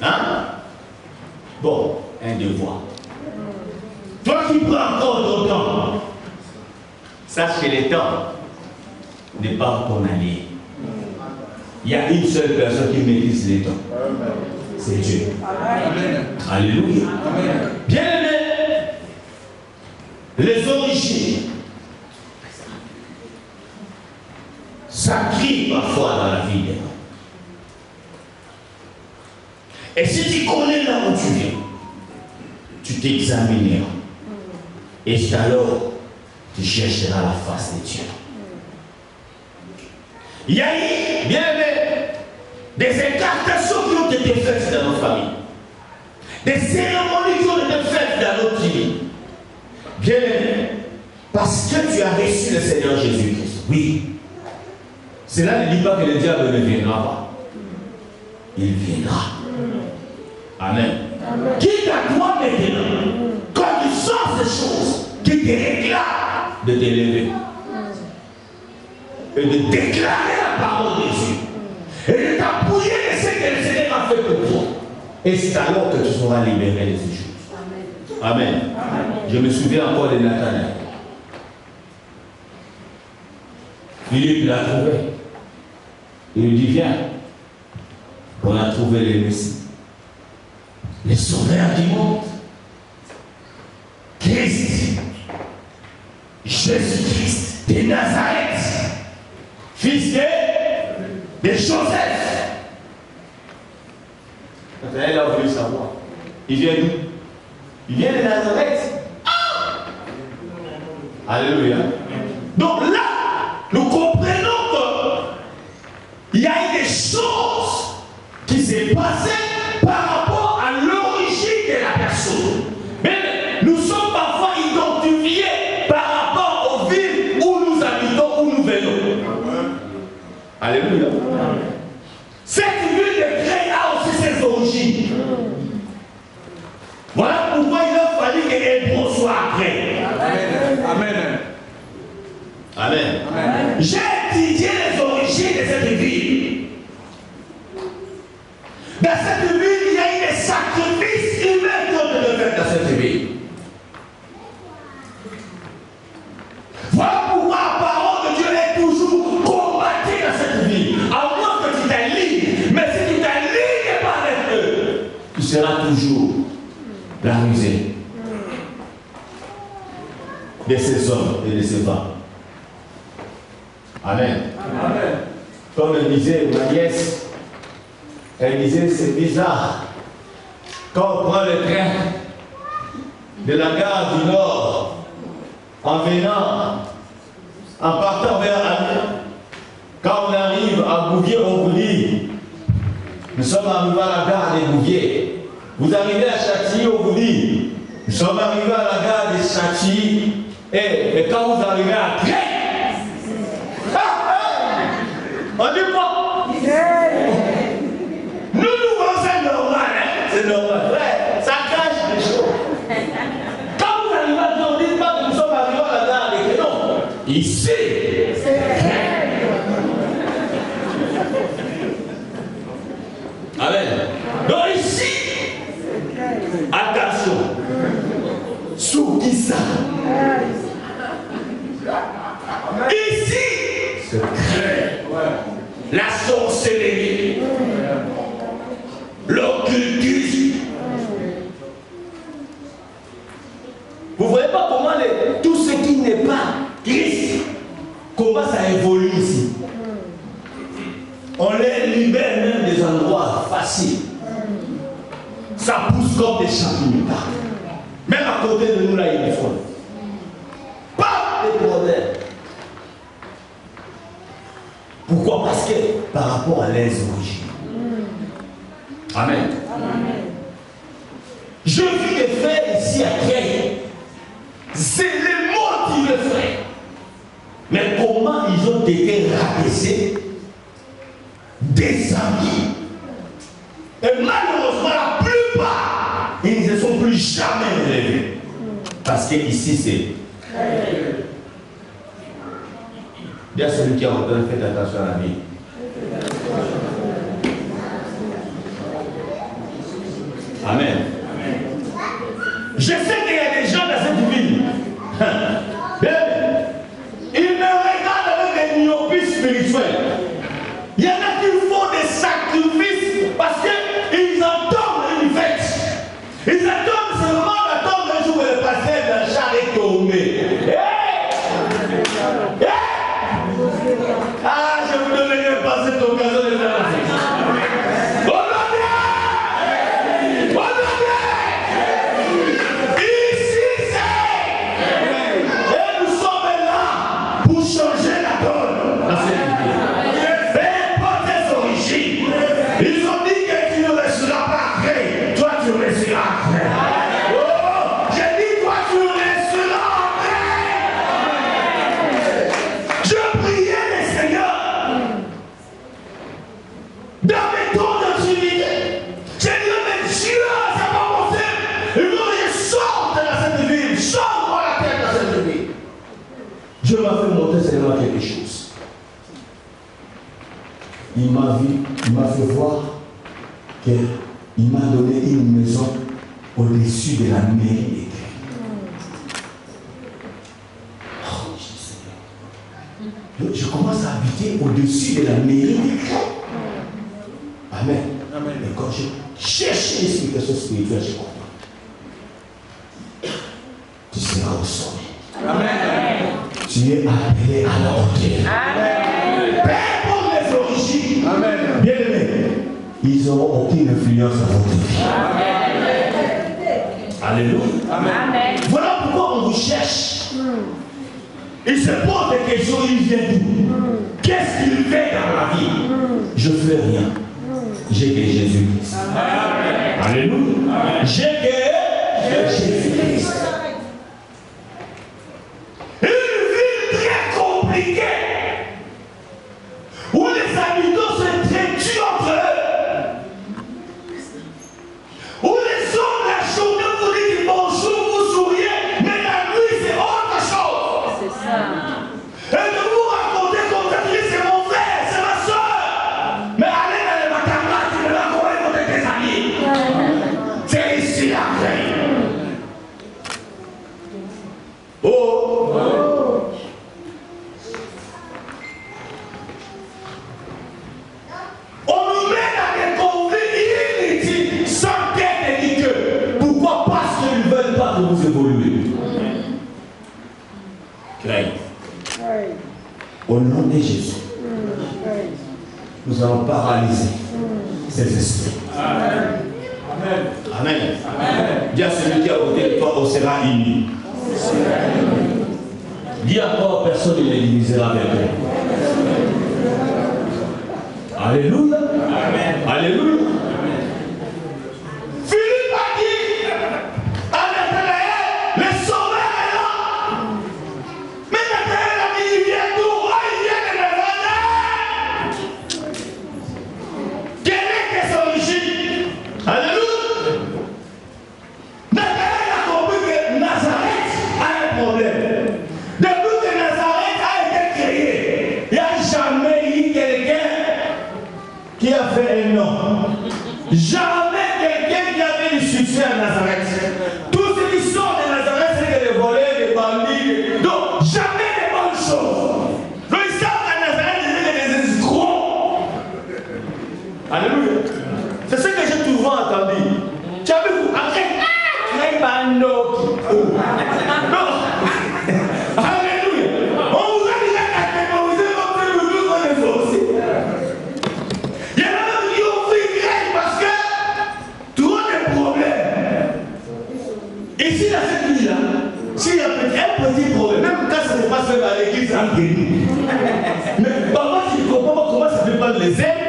Hein? Bon, un devoir. Toi qui prends encore ton temps, sache que le temps n'est pas ton allié. Il y a une seule personne qui maîtrise les temps. C'est Dieu. Amen. Alléluia. Amen. Bien aimé, les origines, ça crie parfois dans la vie des gens. Et si tu connais là où tu viens, tu t'examineras. Et c'est alors tu chercheras la face de Dieu. Il y a eu, bien aimé, des incartations qui ont été faites dans nos familles. Des cérémonies qui ont été faites dans notre vie. Bien aimé, parce que tu as reçu le Seigneur Jésus-Christ. Oui. Cela ne dit pas que le diable ne viendra pas. Il viendra. Amen. Amen. Quitte à toi maintenant, quand tu sens ces choses qui te réclament de t'élever et de déclarer la parole de Dieu et de t'appuyer de ce que le Seigneur a fait pour toi. Et c'est alors que tu seras libéré de ces choses. Amen. Amen. Je me souviens encore de Nathanaël. Philippe l'a trouvé. Il lui dit, viens, on a trouvé le Messie. Le sauveur du monde. Christ. Jésus-Christ de Nazareth. Fils de Joseph. Nathanaël a voulu savoir. Il vient d'où? Il vient de Nazareth. Ah! Alléluia. Donc là, de ces hommes et de ces femmes. Amen. Amen. Comme elle disait ma nièce, elle disait c'est bizarre. Quand on prend le train de la gare du Nord, en venant, en partant vers Amiens, quand on arrive à Bouvier, on vous dit, nous sommes arrivés à la gare des Bouviers. Vous arrivez à Châtilly, on vous dit, nous sommes arrivés à la gare de Châtilly. Et quand vous arrivez à Cré, on dit quoi? Nous voyons c'est normal, hein? C'est normal. Ouais, ça cache les choses. Quand vous arrivez à Cré, on ne dit pas que nous sommes arrivés à la gare de Cré, non. Ici, Amen. Donc ici, attention, sous qui ça? Ici, secret, la sorcellerie, l'occultisme. Vous ne voyez pas comment tout ce qui n'est pas Christ commence à évoluer ici. On les libère même des endroits faciles. Ça pousse comme des champignons. Même à côté de nous, là, il y a des fois. Pas de problème. Pourquoi? Parce que par rapport à les origines. Amen. Je vis des frères ici à Créy. C'est les mots qui le font. Mais comment ils ont été rabaissés? Des amis. Et malheureusement, la plupart, ils ne se sont plus jamais relevés. Parce que ici, c'est. Bien celui qui a entendu, faites attention à la vie. Amen. Je sais qu'il y a des gens dans cette ville. Ils me regardent avec des myopies spirituelles. Il y en a qui font des sacrifices parce qu'ils entendent une fête. Ils attendent seulement d'attendre un jour où le pasteur d'un char est tombé. Ah, je vous donnerai pas cette occasion de faire la fête. Ici c'est. Et nous sommes là pour changer la donne dans cette vie. Ils ont dit que tu ne resteras pas après. Toi, tu resteras après. Oh, j'ai dit, toi, tu resteras après. Je priais le Seigneur dans mes temps d'intimité. J'ai dit, mais Dieu, ça va monter. Il faut que je sorte dans cette ville. Sors-moi la tête dans cette ville. Dieu m'a fait monter seulement quelque chose. Il m'a fait voir qu'il m'a donné une maison au-dessus de la mairie des Créy. Oh, Seigneur. Je commence à habiter au-dessus de la mairie des Créy. Amen. Amen. Et quand je cherche l'explication spirituelle, je comprends. Tu seras au sommet. Amen. Tu es appelé à la hauteur. Amen. Père pour les origines. Amen. Bien aimé, ils n'auront aucune influence à votre vie. Amen. Alléluia. Amen. Voilà pourquoi on vous cherche. Il se pose des questions, il vient d'où? Qu'est-ce qu'il fait dans la vie? Je ne fais rien. J'ai que Jésus-Christ. Alléluia. J'ai que Jésus-Christ. Une vie très compliquée où les habitants se tuent entre eux, où les hommes la journée vous disent bonjour, vous souriez, mais la nuit c'est autre chose. C'est ça. Et de vous raconter comme ça, c'est mon frère, c'est ma soeur. Mais allez dans les macamas, tu ne vas pas écouter tes amis. C'est ici la clé. Oh. On nous met dans des conflits inutiles, sans tête ni queue. Pourquoi? Parce qu'ils ne veulent pas que vous évoluez. craignent. Au nom de Jésus, nous allons paralyser ces esprits. Amen. Amen. Dis à celui qui est à côté de toi, on sera unis. Dis encore, personne ne les divisera avec toi. Alléluia. Amen. Alléluia. Philippe a dit à Nathanaël, le sauveur est là. Mais Nathanaël a dit, il vient d'où? Il vient de Nazareth. Quelle est son origine? Alléluia. Nathanaël a compris que Nazareth a un problème. Depuis que Nazareth a été créé, il n'y a jamais eu quelqu'un qui a fait un nom. Jamais quelqu'un qui a fait du succès à Nazareth. Tous ceux qui sortent de Nazareth, c'est des voleurs, des bandits. Donc, jamais de bonnes choses. Donc, ils savent qu'à Nazareth, ils étaient des escrocs. Alléluia. C'est ce que j'ai souvent entendu. Tu as vu, après, il n'y a pas un autre. Non. Alléluia. On vous a déjà catégorisé comme ça, nous tous on est aussi. Il y en a même qui ont pris grec parce que tu as des problèmes. Ici, dans cette ville-là, s'il y a un petit problème, même quand ça se passe dans l'église en guérit. Mais parfois, tu ne comprends pas comment ça fait pas les ailes.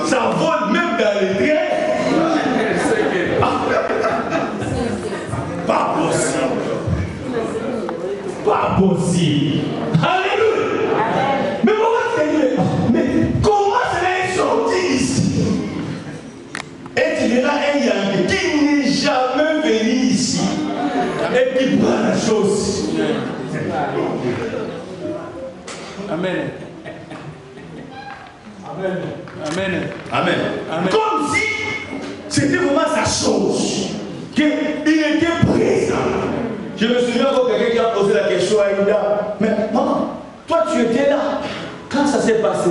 Ça vole même dans les trains. Pas possible. Pas possible. Alléluia. Mais pourquoi tu dis, mais comment cela est sorti ici? Et tu verras un Yankee qui n'est jamais venu ici et qui prend la chose. Amen. Amen. Amen. Amen. Amen. Comme si c'était vraiment sa chose. Qu'il était présent. Je me souviens de quelqu'un qui a posé la question à Ida. Mais maman, toi tu étais là. Quand ça s'est passé?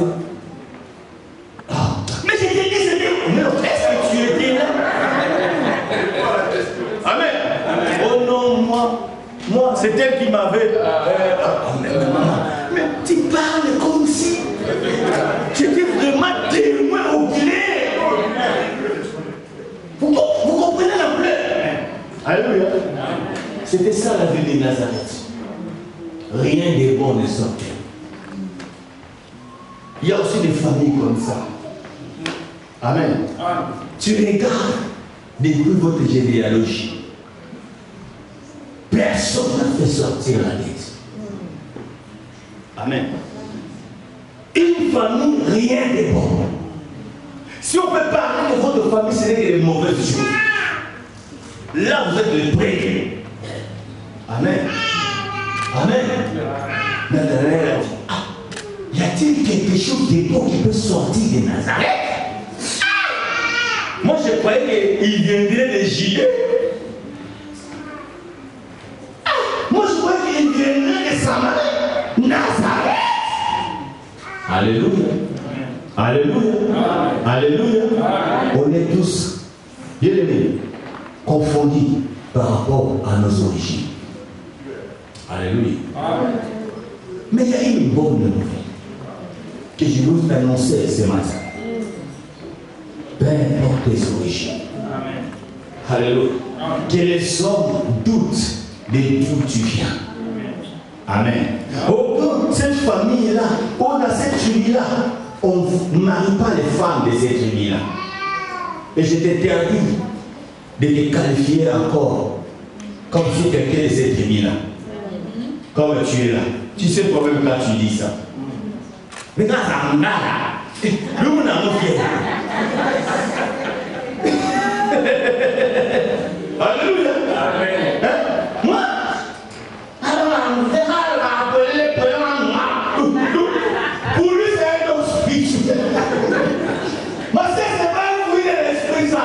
Mais j'étais dit, c'était. Mais est-ce que tu étais là? Amen. Oh non, moi, c'est elle qui m'avait. Mais tu parles comme si tu étais vraiment témoin au clair. Vous comprenez la plaie? Alléluia. C'était ça la ville de Nazareth. Rien de bon ne sortait. Il y a aussi des familles comme ça. Amen. Tu regardes depuis votre généalogie. Personne n'a fait sortir la tête. Amen. Une famille, rien de bon. Si on peut parler de votre famille, ce n'est que des mauvaises choses. Là, vous êtes les prêts. Amen. Amen. Nathanaël a dit, y a-t-il quelque chose de bon qui peut sortir de Nazareth? Moi, je croyais qu'il viendrait de Judée. Moi, je croyais qu'il viendrait de Samarie. Nazareth. Alléluia. Alléluia. Alléluia. On est tous, bien aimés, confondus par rapport à nos origines. Alléluia. Mais il y a une bonne nouvelle que je vous annoncer ce matin. Peu importe les origines. Alléluia. Que les hommes doutent de d'où tu viens. Amen. Aucune cette famille-là, ou dans cette tribu-là, on ne marie pas les femmes de cette tribu-là. Et je t'interdis de te qualifier encore comme si quelqu'un de cette tribu-là. Comme tu es là. Tu sais pourquoi même là tu dis ça. Mais quand ça me là, nous n'avons fait. Alléluia. Amen. Moi, pour lui c'est un autre speech. Ma sœur, c'est pas un fruit de l'esprit ça.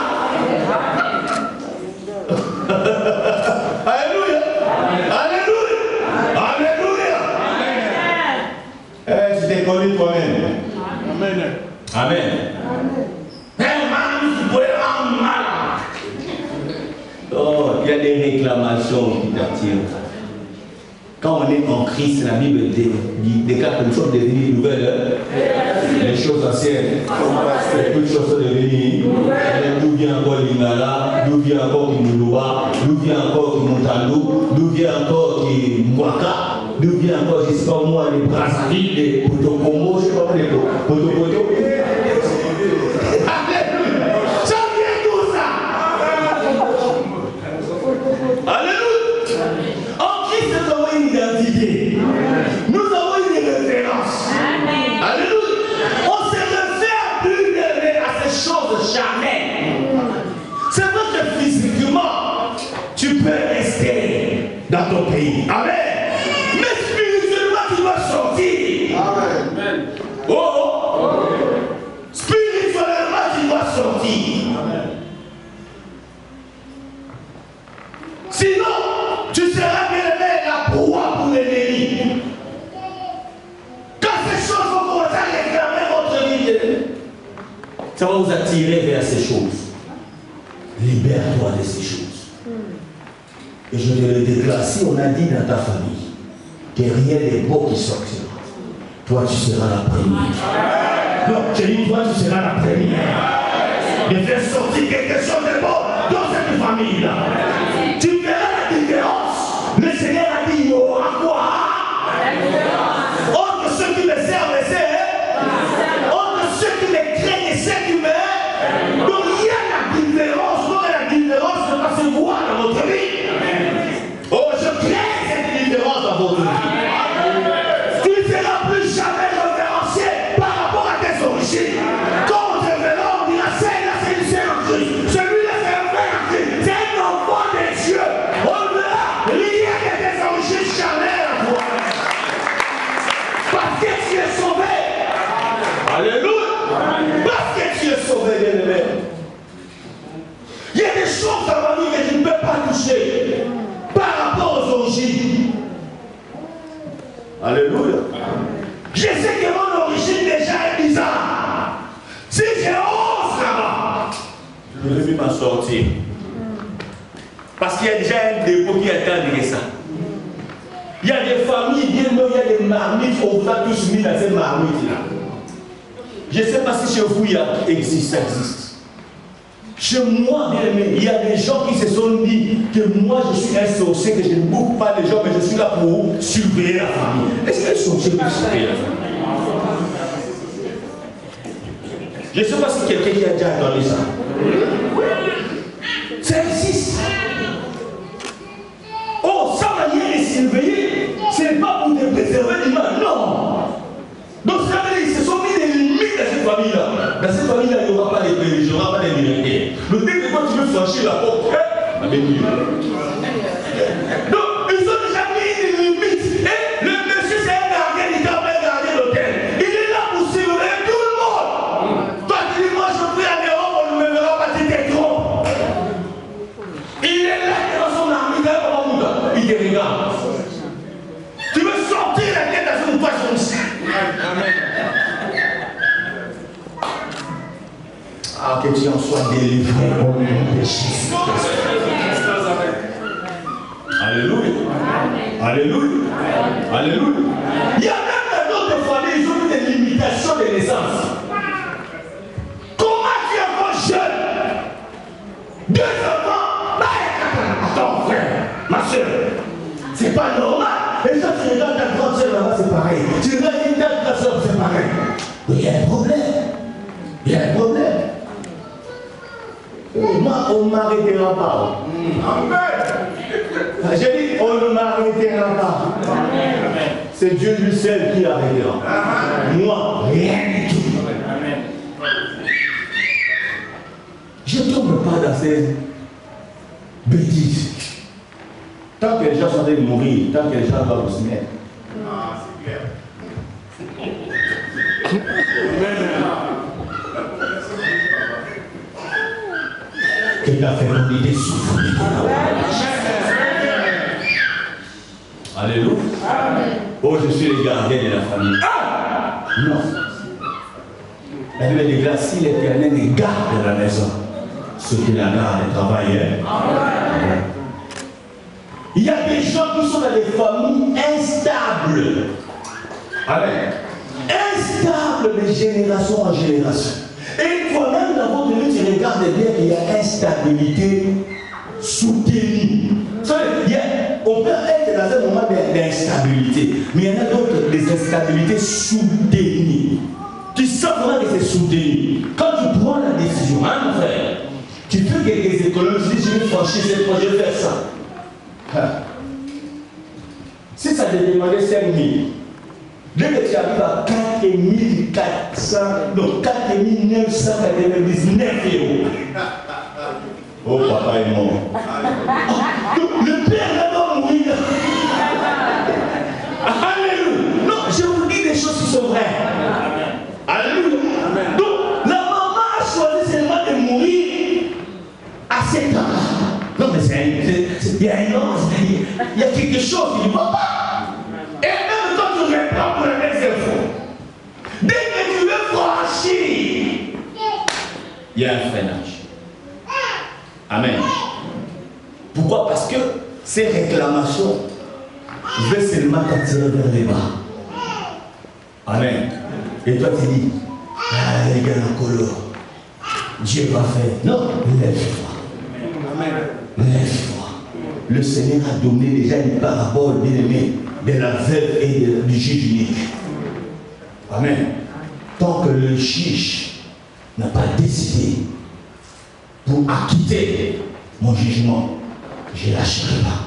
Alléluia. Alléluia. Alléluia. Tu t'es connu toi-même. Amen. Amen. Oh, il y a des réclamations qui t'attirent. Quand on est en Christ, la Bible déclare que nous sommes devenus une nouvelle. Les choses anciennes, toutes choses sont devenues. D'où vient encore l'Ingala, d'où vient encore Kimuluba, d'où vient encore Kimontalou, d'où vient encore Mwaka, d'où vient encore, je ne sais pas moi, les Brazzaville, les Potokomo, je ne sais pas les Potopoto. Ça vient tout ça. Alléluia. En Christ, nous avons une identité. Nous avons une référence. Alléluia. On se réfère plus à ces choses charnelles. C'est vrai que physiquement, tu peux rester dans ton pays. Amen. Mais spirituellement, tu dois sortir. Amen. Oh. Spirituellement, tu dois sortir. Amen. Sinon, tu seras bien aimé la proie pour l'ennemi. Quand ces choses vont commencer à réclamer votre vie, ça va vous attirer vers ces choses. Libère-toi de ces choses. Et je te le déclare, si on a dit dans ta famille que rien n'est beau qui sortira, toi tu seras la première. Non, j'ai dit toi tu seras la première. De faire sortir quelque chose de beau dans cette famille-là. Tu verras la différence. Le Seigneur a dit, il y aura quoi? Entre ceux qui me servent et ceux, entre ceux qui me craignent et ceux qui me... Donc il y a la différence. Donc la différence ne va se voir dans votre vie. Oh, je crée cette différence dans votre vie. Tu ne seras plus jamais référencié par rapport à tes origines. Quand on te verra, on dira, c'est du Seigneur en Christ. Celui-là, c'est un frère en Christ. C'est un enfant des cieux. On verra rien que tes origines charnelles à toi. Parce que tu es sauvé. Alléluia. Parce que tu es sauvé, bien-aimé. Il y a des choses dans ma vie que je ne peux pas toucher par rapport aux origines. Alléluia. Je sais que mon origine déjà est bizarre. Si je ose là-bas, je ne vais m'en sortir. Parce qu'il y a déjà un dépôt qui attend de ça. Il y a des familles, bien il y a des marmites, on vous a tous mis dans ces marmites-là. Je ne sais pas si chez vous ça existe. Chez moi, bien aimé, il y a des gens qui se sont dit que moi je suis un sorcier, que je ne bouge pas les gens, mais je suis là pour surveiller la famille. Est-ce qu'un sorcier peut surveiller la famille? Je ne sais pas si quelqu'un qui a déjà entendu ça. Ça existe. Oh, sa manière de surveiller, ce n'est pas pour te préserver du mal, non. Donc ça veut dire qu'ils se sont mis des limites dans cette famille-là. Dans cette famille-là, il n'y aura pas de privilèges, il n'y aura pas de liberté. Le dès que quand tu veux franchir la porte, avec lui. Donc, ils ont déjà mis des limites. Et le monsieur, c'est un gardien, il est un gardien d'hôtel. Il est là pour surveiller tout le monde. Toi, tu dis, moi, je prie en Europe, on ne me verra pas, tu t'es trop. Il est là dans son armée, il te regarde. Tu veux sortir la tête dans une poisson. Amen. Ah, que tu en sois délivré au nom de Jésus. Alléluia. Alléluia. Alléluia. Il y a même dans d'autres familles, ils ont eu des limitations de naissance. Comment tu es encore jeune? 2 enfants? Attends, frère, ma soeur, c'est pas normal. Et ça, tu regardes ta grande soeur là-bas, c'est pareil. Tu regardes ta soeur, c'est pareil. Il y a un problème. Il y a un problème. Moi, on ne m'arrêtera pas. Amen. J'ai dit, on ne m'arrêtera pas. C'est Dieu lui seul qui l'arrêtera. Moi, rien du tout. Je ne tombe pas dans ces bêtises. Tant que les gens sont en train de mourir, tant que les gens doivent se mettre. Ah, c'est clair. Que ta fécondité souffre. Alléluia. Oh, je suis le gardien de la famille. Ah! Non. La Bible déclare, si l'Éternel garde la maison, ceux qui la gardent travaillent. Il y a des gens qui sont dans des familles instables. Amen. Instables de génération en génération. Et toi-même, dans votre vie, tu regardes bien qu'il y a instabilité soutenue. On peut être dans un moment d'instabilité, mais il y en a d'autres, des instabilités soutenues. Tu sens vraiment que c'est soutenu. Quand tu prends la décision, hein, mon frère, tu fais quelques économies, tu dis je vais franchir cette fois, je vais faire ça. Si ça te demandait 5 000, dès que tu arrives à 4 400, donc 4 999 euros. Oh, papa est mort. Oh, le père va mourir. Alléluia. Non, je vous dis des choses qui sont vraies. Alléluia. Donc, la maman a choisi seulement de mourir à 7 ans. Non, mais il y a il y a quelque chose qui ne va pas. Et même quand tu réponds pour la même fois, dès que tu veux franchir, il y a un freinage. Amen. Pourquoi? Parce que ces réclamations veulent seulement t'attirer vers les bas. Amen. Et toi tu dis, ah les gars en color, Dieu va faire. Non, lève-toi. Amen. Lève-toi. Le Seigneur a donné déjà une parabole bien aimée de la veuve et du juge unique. Amen. Tant que le juge n'a pas décidé pour acquitter mon jugement, je ne lâcherai pas.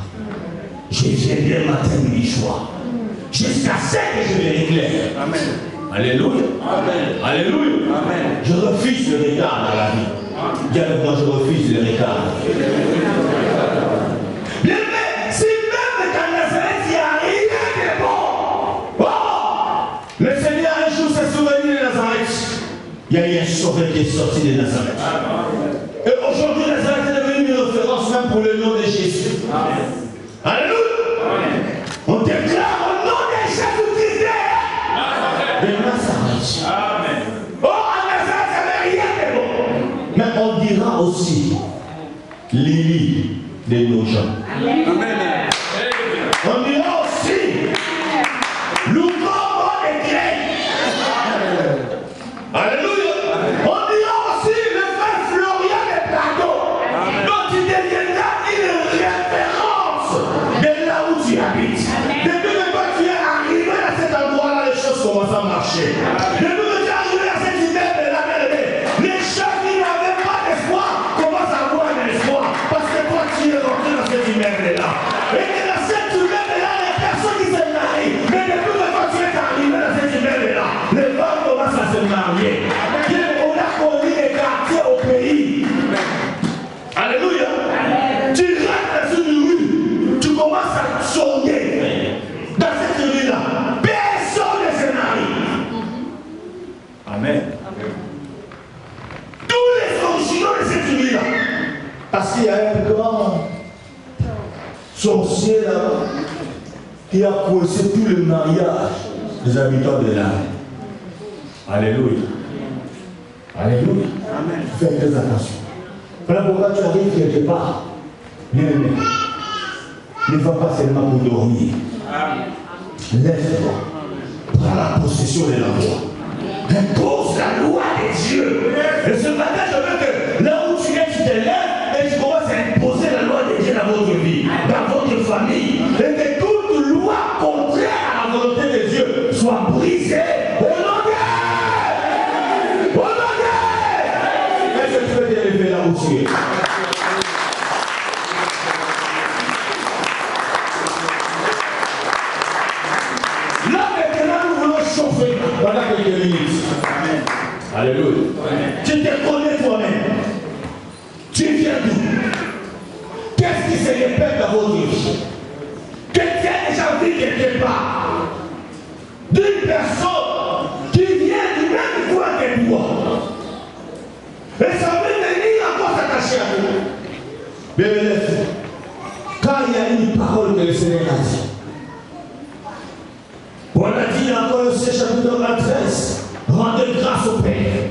Je viendrai le matin, midi, soir. Jusqu'à ce que je me réclame. Amen. Alléluia. Amen. Alléluia. Amen. Je refuse le retard dans la vie. Dis avec moi, je refuse le retard. Bien, mais si même qu'à Nazareth, il n'y a rien de bon. Oh, le Seigneur un jour s'est souvenu de Nazareth. Il y a eu un sauveur qui est sorti de Nazareth. Et aujourd'hui, Nazareth est devenu une référence même pour le nom de Jésus. Amen. Alléluia. Amen. On déclare au nom de Jésus-Christ de Nazareth. Amen. Oh, à Nazareth, il n'y avait rien de bon. Mais on dira aussi Lily de nos gens. Amen. On dira aussi Loukomo de Grec. Alléluia. On dira aussi le frère Florian de Plateau. Donc tu deviendras une référence de là où tu habites. Depuis que toi tu es arrivé à cet endroit-là, les choses commencent à marcher. Depuis que tu es arrivé à cet immeuble-là, les gens qui n'avaient pas d'espoir commencent à avoir de l'espoir. Parce que toi tu es rentré dans cet immeuble-là. Et que dans cet immeuble-là, les personnes qui se marient. Mais depuis que toi tu es arrivé dans cet immeuble-là, les femmes commencent à se marier. On a connu des quartiers au pays. Alléluia. Tu rentres dans une rue, tu commences à sonner. Dans cette rue-là, personne ne se marie. Amen. Tous les originaux de cette rue-là, parce qu'il y a un grand sorcier là-bas qui a coincé tout le mariage des habitants de l'âme. Alléluia. Alléluia. Amen. Faites très attention. Voilà pourquoi tu arrives quelque part. Bien aimé. Ne va pas seulement pour dormir. Lève-toi. Prends la possession de la loi. Impose la loi des dieux. Et ce matin, je veux que là où tu es, tu te lèves et tu commences à imposer la loi des dieux dans votre vie, dans votre famille. Et que toute loi contraire à la volonté de Dieu soit brisée. Au nom de... Au nom de... Est-ce que tu peux te lever là où tu es? Pendant quelques minutes. Alléluia. Tu te connais toi-même. Tu viens d'où? Qu'est-ce qui se répète dans votre vie? Quelqu'un a déjà vu quelque part d'une personne qui vient du même coin que toi. Et ça veut venir encore s'attacher à vous. Bien, quand il y a une parole que le Seigneur a dit, on a dit encore au chapitre 13, rendez grâce au Père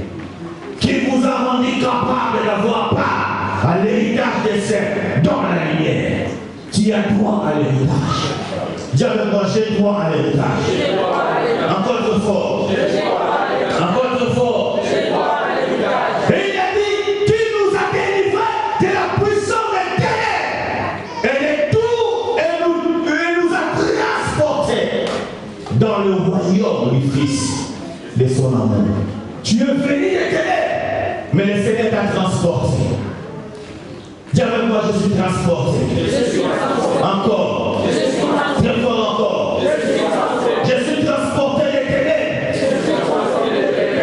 qui vous a rendu capable d'avoir part à l'héritage des saints dans la lumière. Tu as droit à l'héritage. Dis avec moi, j'ai droit à l'héritage. Encore trop fort. Encore trop fort. Et il a dit, tu nous as délivrés de la puissance des ténèbres et de tout, et nous a transportés dans le royaume du Fils de son amour. Tu es venu des ténèbres, mais le Seigneur t'a transporté. Dis avec moi, je suis transporté. Encore. Très fort encore. Je suis transporté des ténèbres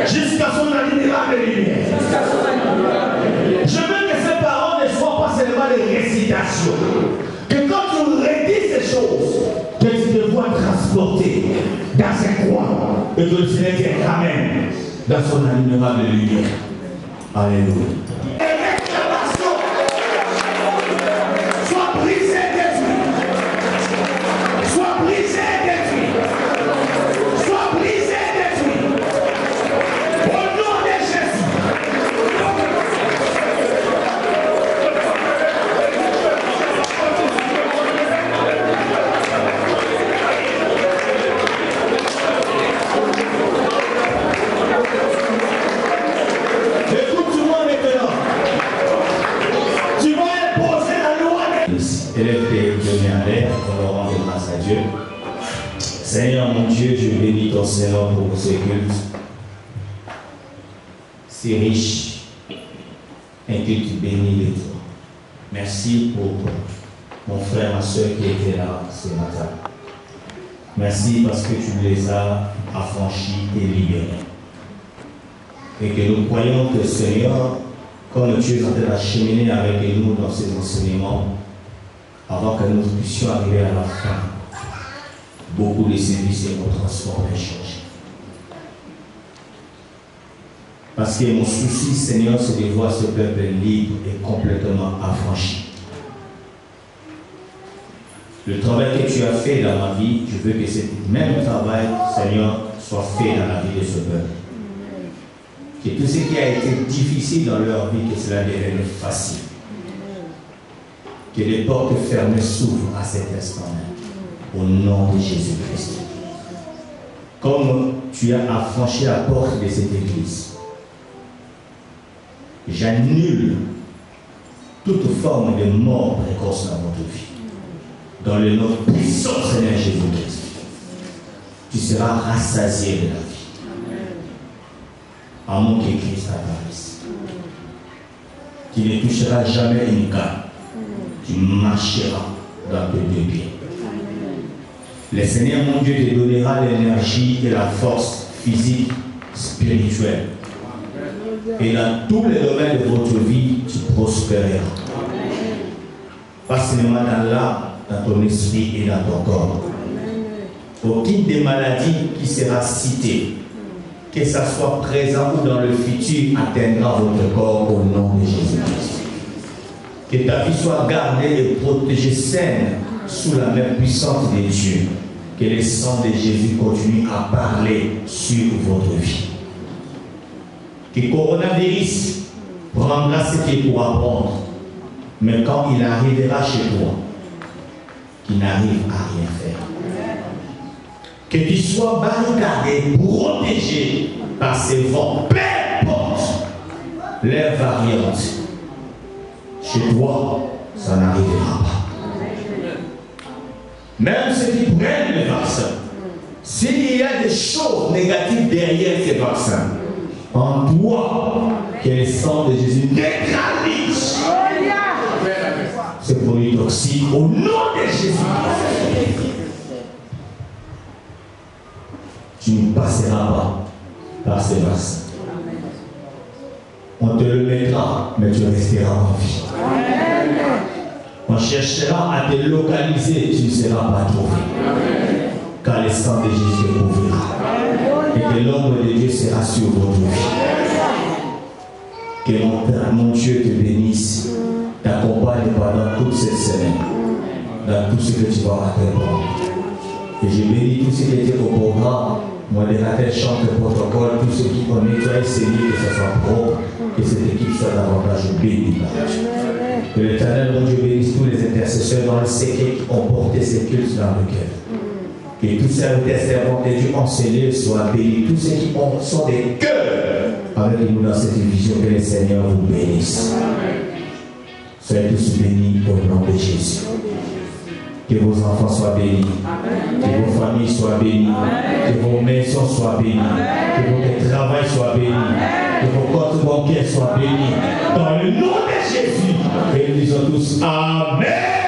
jusqu'à son admirable lumière. Je veux que ces paroles ne soient pas seulement des récitations. Que quand tu redis ces choses, que tu te vois transporté dans un coin et que le Seigneur te ramène dans son admirable lumière. Alléluia. Seigneur mon Dieu, je bénis ton Seigneur pour ce culte si riche et que tu bénis les toi. Merci pour mon frère, ma soeur qui était là ce matin. Merci parce que tu les as affranchis et libérés. Et que nous croyons que Seigneur, comme tu es en train d'acheminer avec nous dans ces enseignements, avant que nous puissions arriver à la fin, beaucoup de services et mon transport est changé. Parce que mon souci, Seigneur, c'est de voir ce peuple libre et complètement affranchi. Le travail que tu as fait dans ma vie, je veux que ce même travail, Seigneur, soit fait dans la vie de ce peuple. Que tout ce qui a été difficile dans leur vie, que cela devienne facile. Que les portes fermées s'ouvrent à cet instant-là. Au nom de Jésus-Christ. Comme tu as affranchi la porte de cette église, j'annule toute forme de mort précoce dans votre vie. Dans le nom puissant Seigneur Jésus-Christ, tu seras rassasié de la vie. À moins que Christ apparaisse. Tu ne toucheras jamais une canne. Tu marcheras dans tes deux pieds. Le Seigneur mon Dieu te donnera l'énergie et la force physique, spirituelle. Et dans tous les domaines de votre vie, tu prospéreras. Pas seulement dans l'âme, dans ton esprit et dans ton corps. Aucune des maladies qui sera citée, que ça soit présent ou dans le futur, atteindra votre corps au nom de Jésus-Christ. Que ta vie soit gardée et protégée saine sous la main puissante de Dieu. Que le sang de Jésus continue à parler sur votre vie. Que le coronavirus prendra ce qu'il pourra prendre. Mais quand il arrivera chez toi, qu'il n'arrive à rien faire. Que tu sois barricadé, protégé par ces vents, peu importe les variantes. Chez toi, ça n'arrivera pas. Même ceux qui prennent le vaccin, s'il y a des choses négatives derrière ces vaccins, en toi, que le sang de Jésus neutralise ces produits toxiques au nom de Jésus. Tu ne passeras pas par ces vaccins. On te le mettra, mais tu resteras en vie. On cherchera à te localiser, tu ne seras pas trouvé. Car le sang de Jésus te couvrira. Et que l'ombre de Dieu sera sur votre vie. Que mon Père, mon Dieu te bénisse, t'accompagne pendant toute cette semaine, dans tout ce que tu vas entreprendre. Et je bénis tout ce qui était au programme Modérateur chante le protocole, tous ceux qui ont nettoyé ces lieux, que ce soit propre, que cette équipe soit davantage bénie. Que l'Éternel, mon Dieu, bénisse tous les intercesseurs dans le secret qui ont porté ces cultes dans le cœur. Que tous ces servants de Dieu enseignés soient bénis. Tous ceux qui sont des cœurs avec nous dans cette vision, que le Seigneur vous bénisse. Soyez tous bénis au nom de Jésus. Que vos enfants soient bénis. Que vos familles soient bénies. Que vos maisons soient bénies. Que votre travail soit béni. Que vos comptes bancaires soient bénis. Dans le nom de Jésus. Et nous disons tous Amen.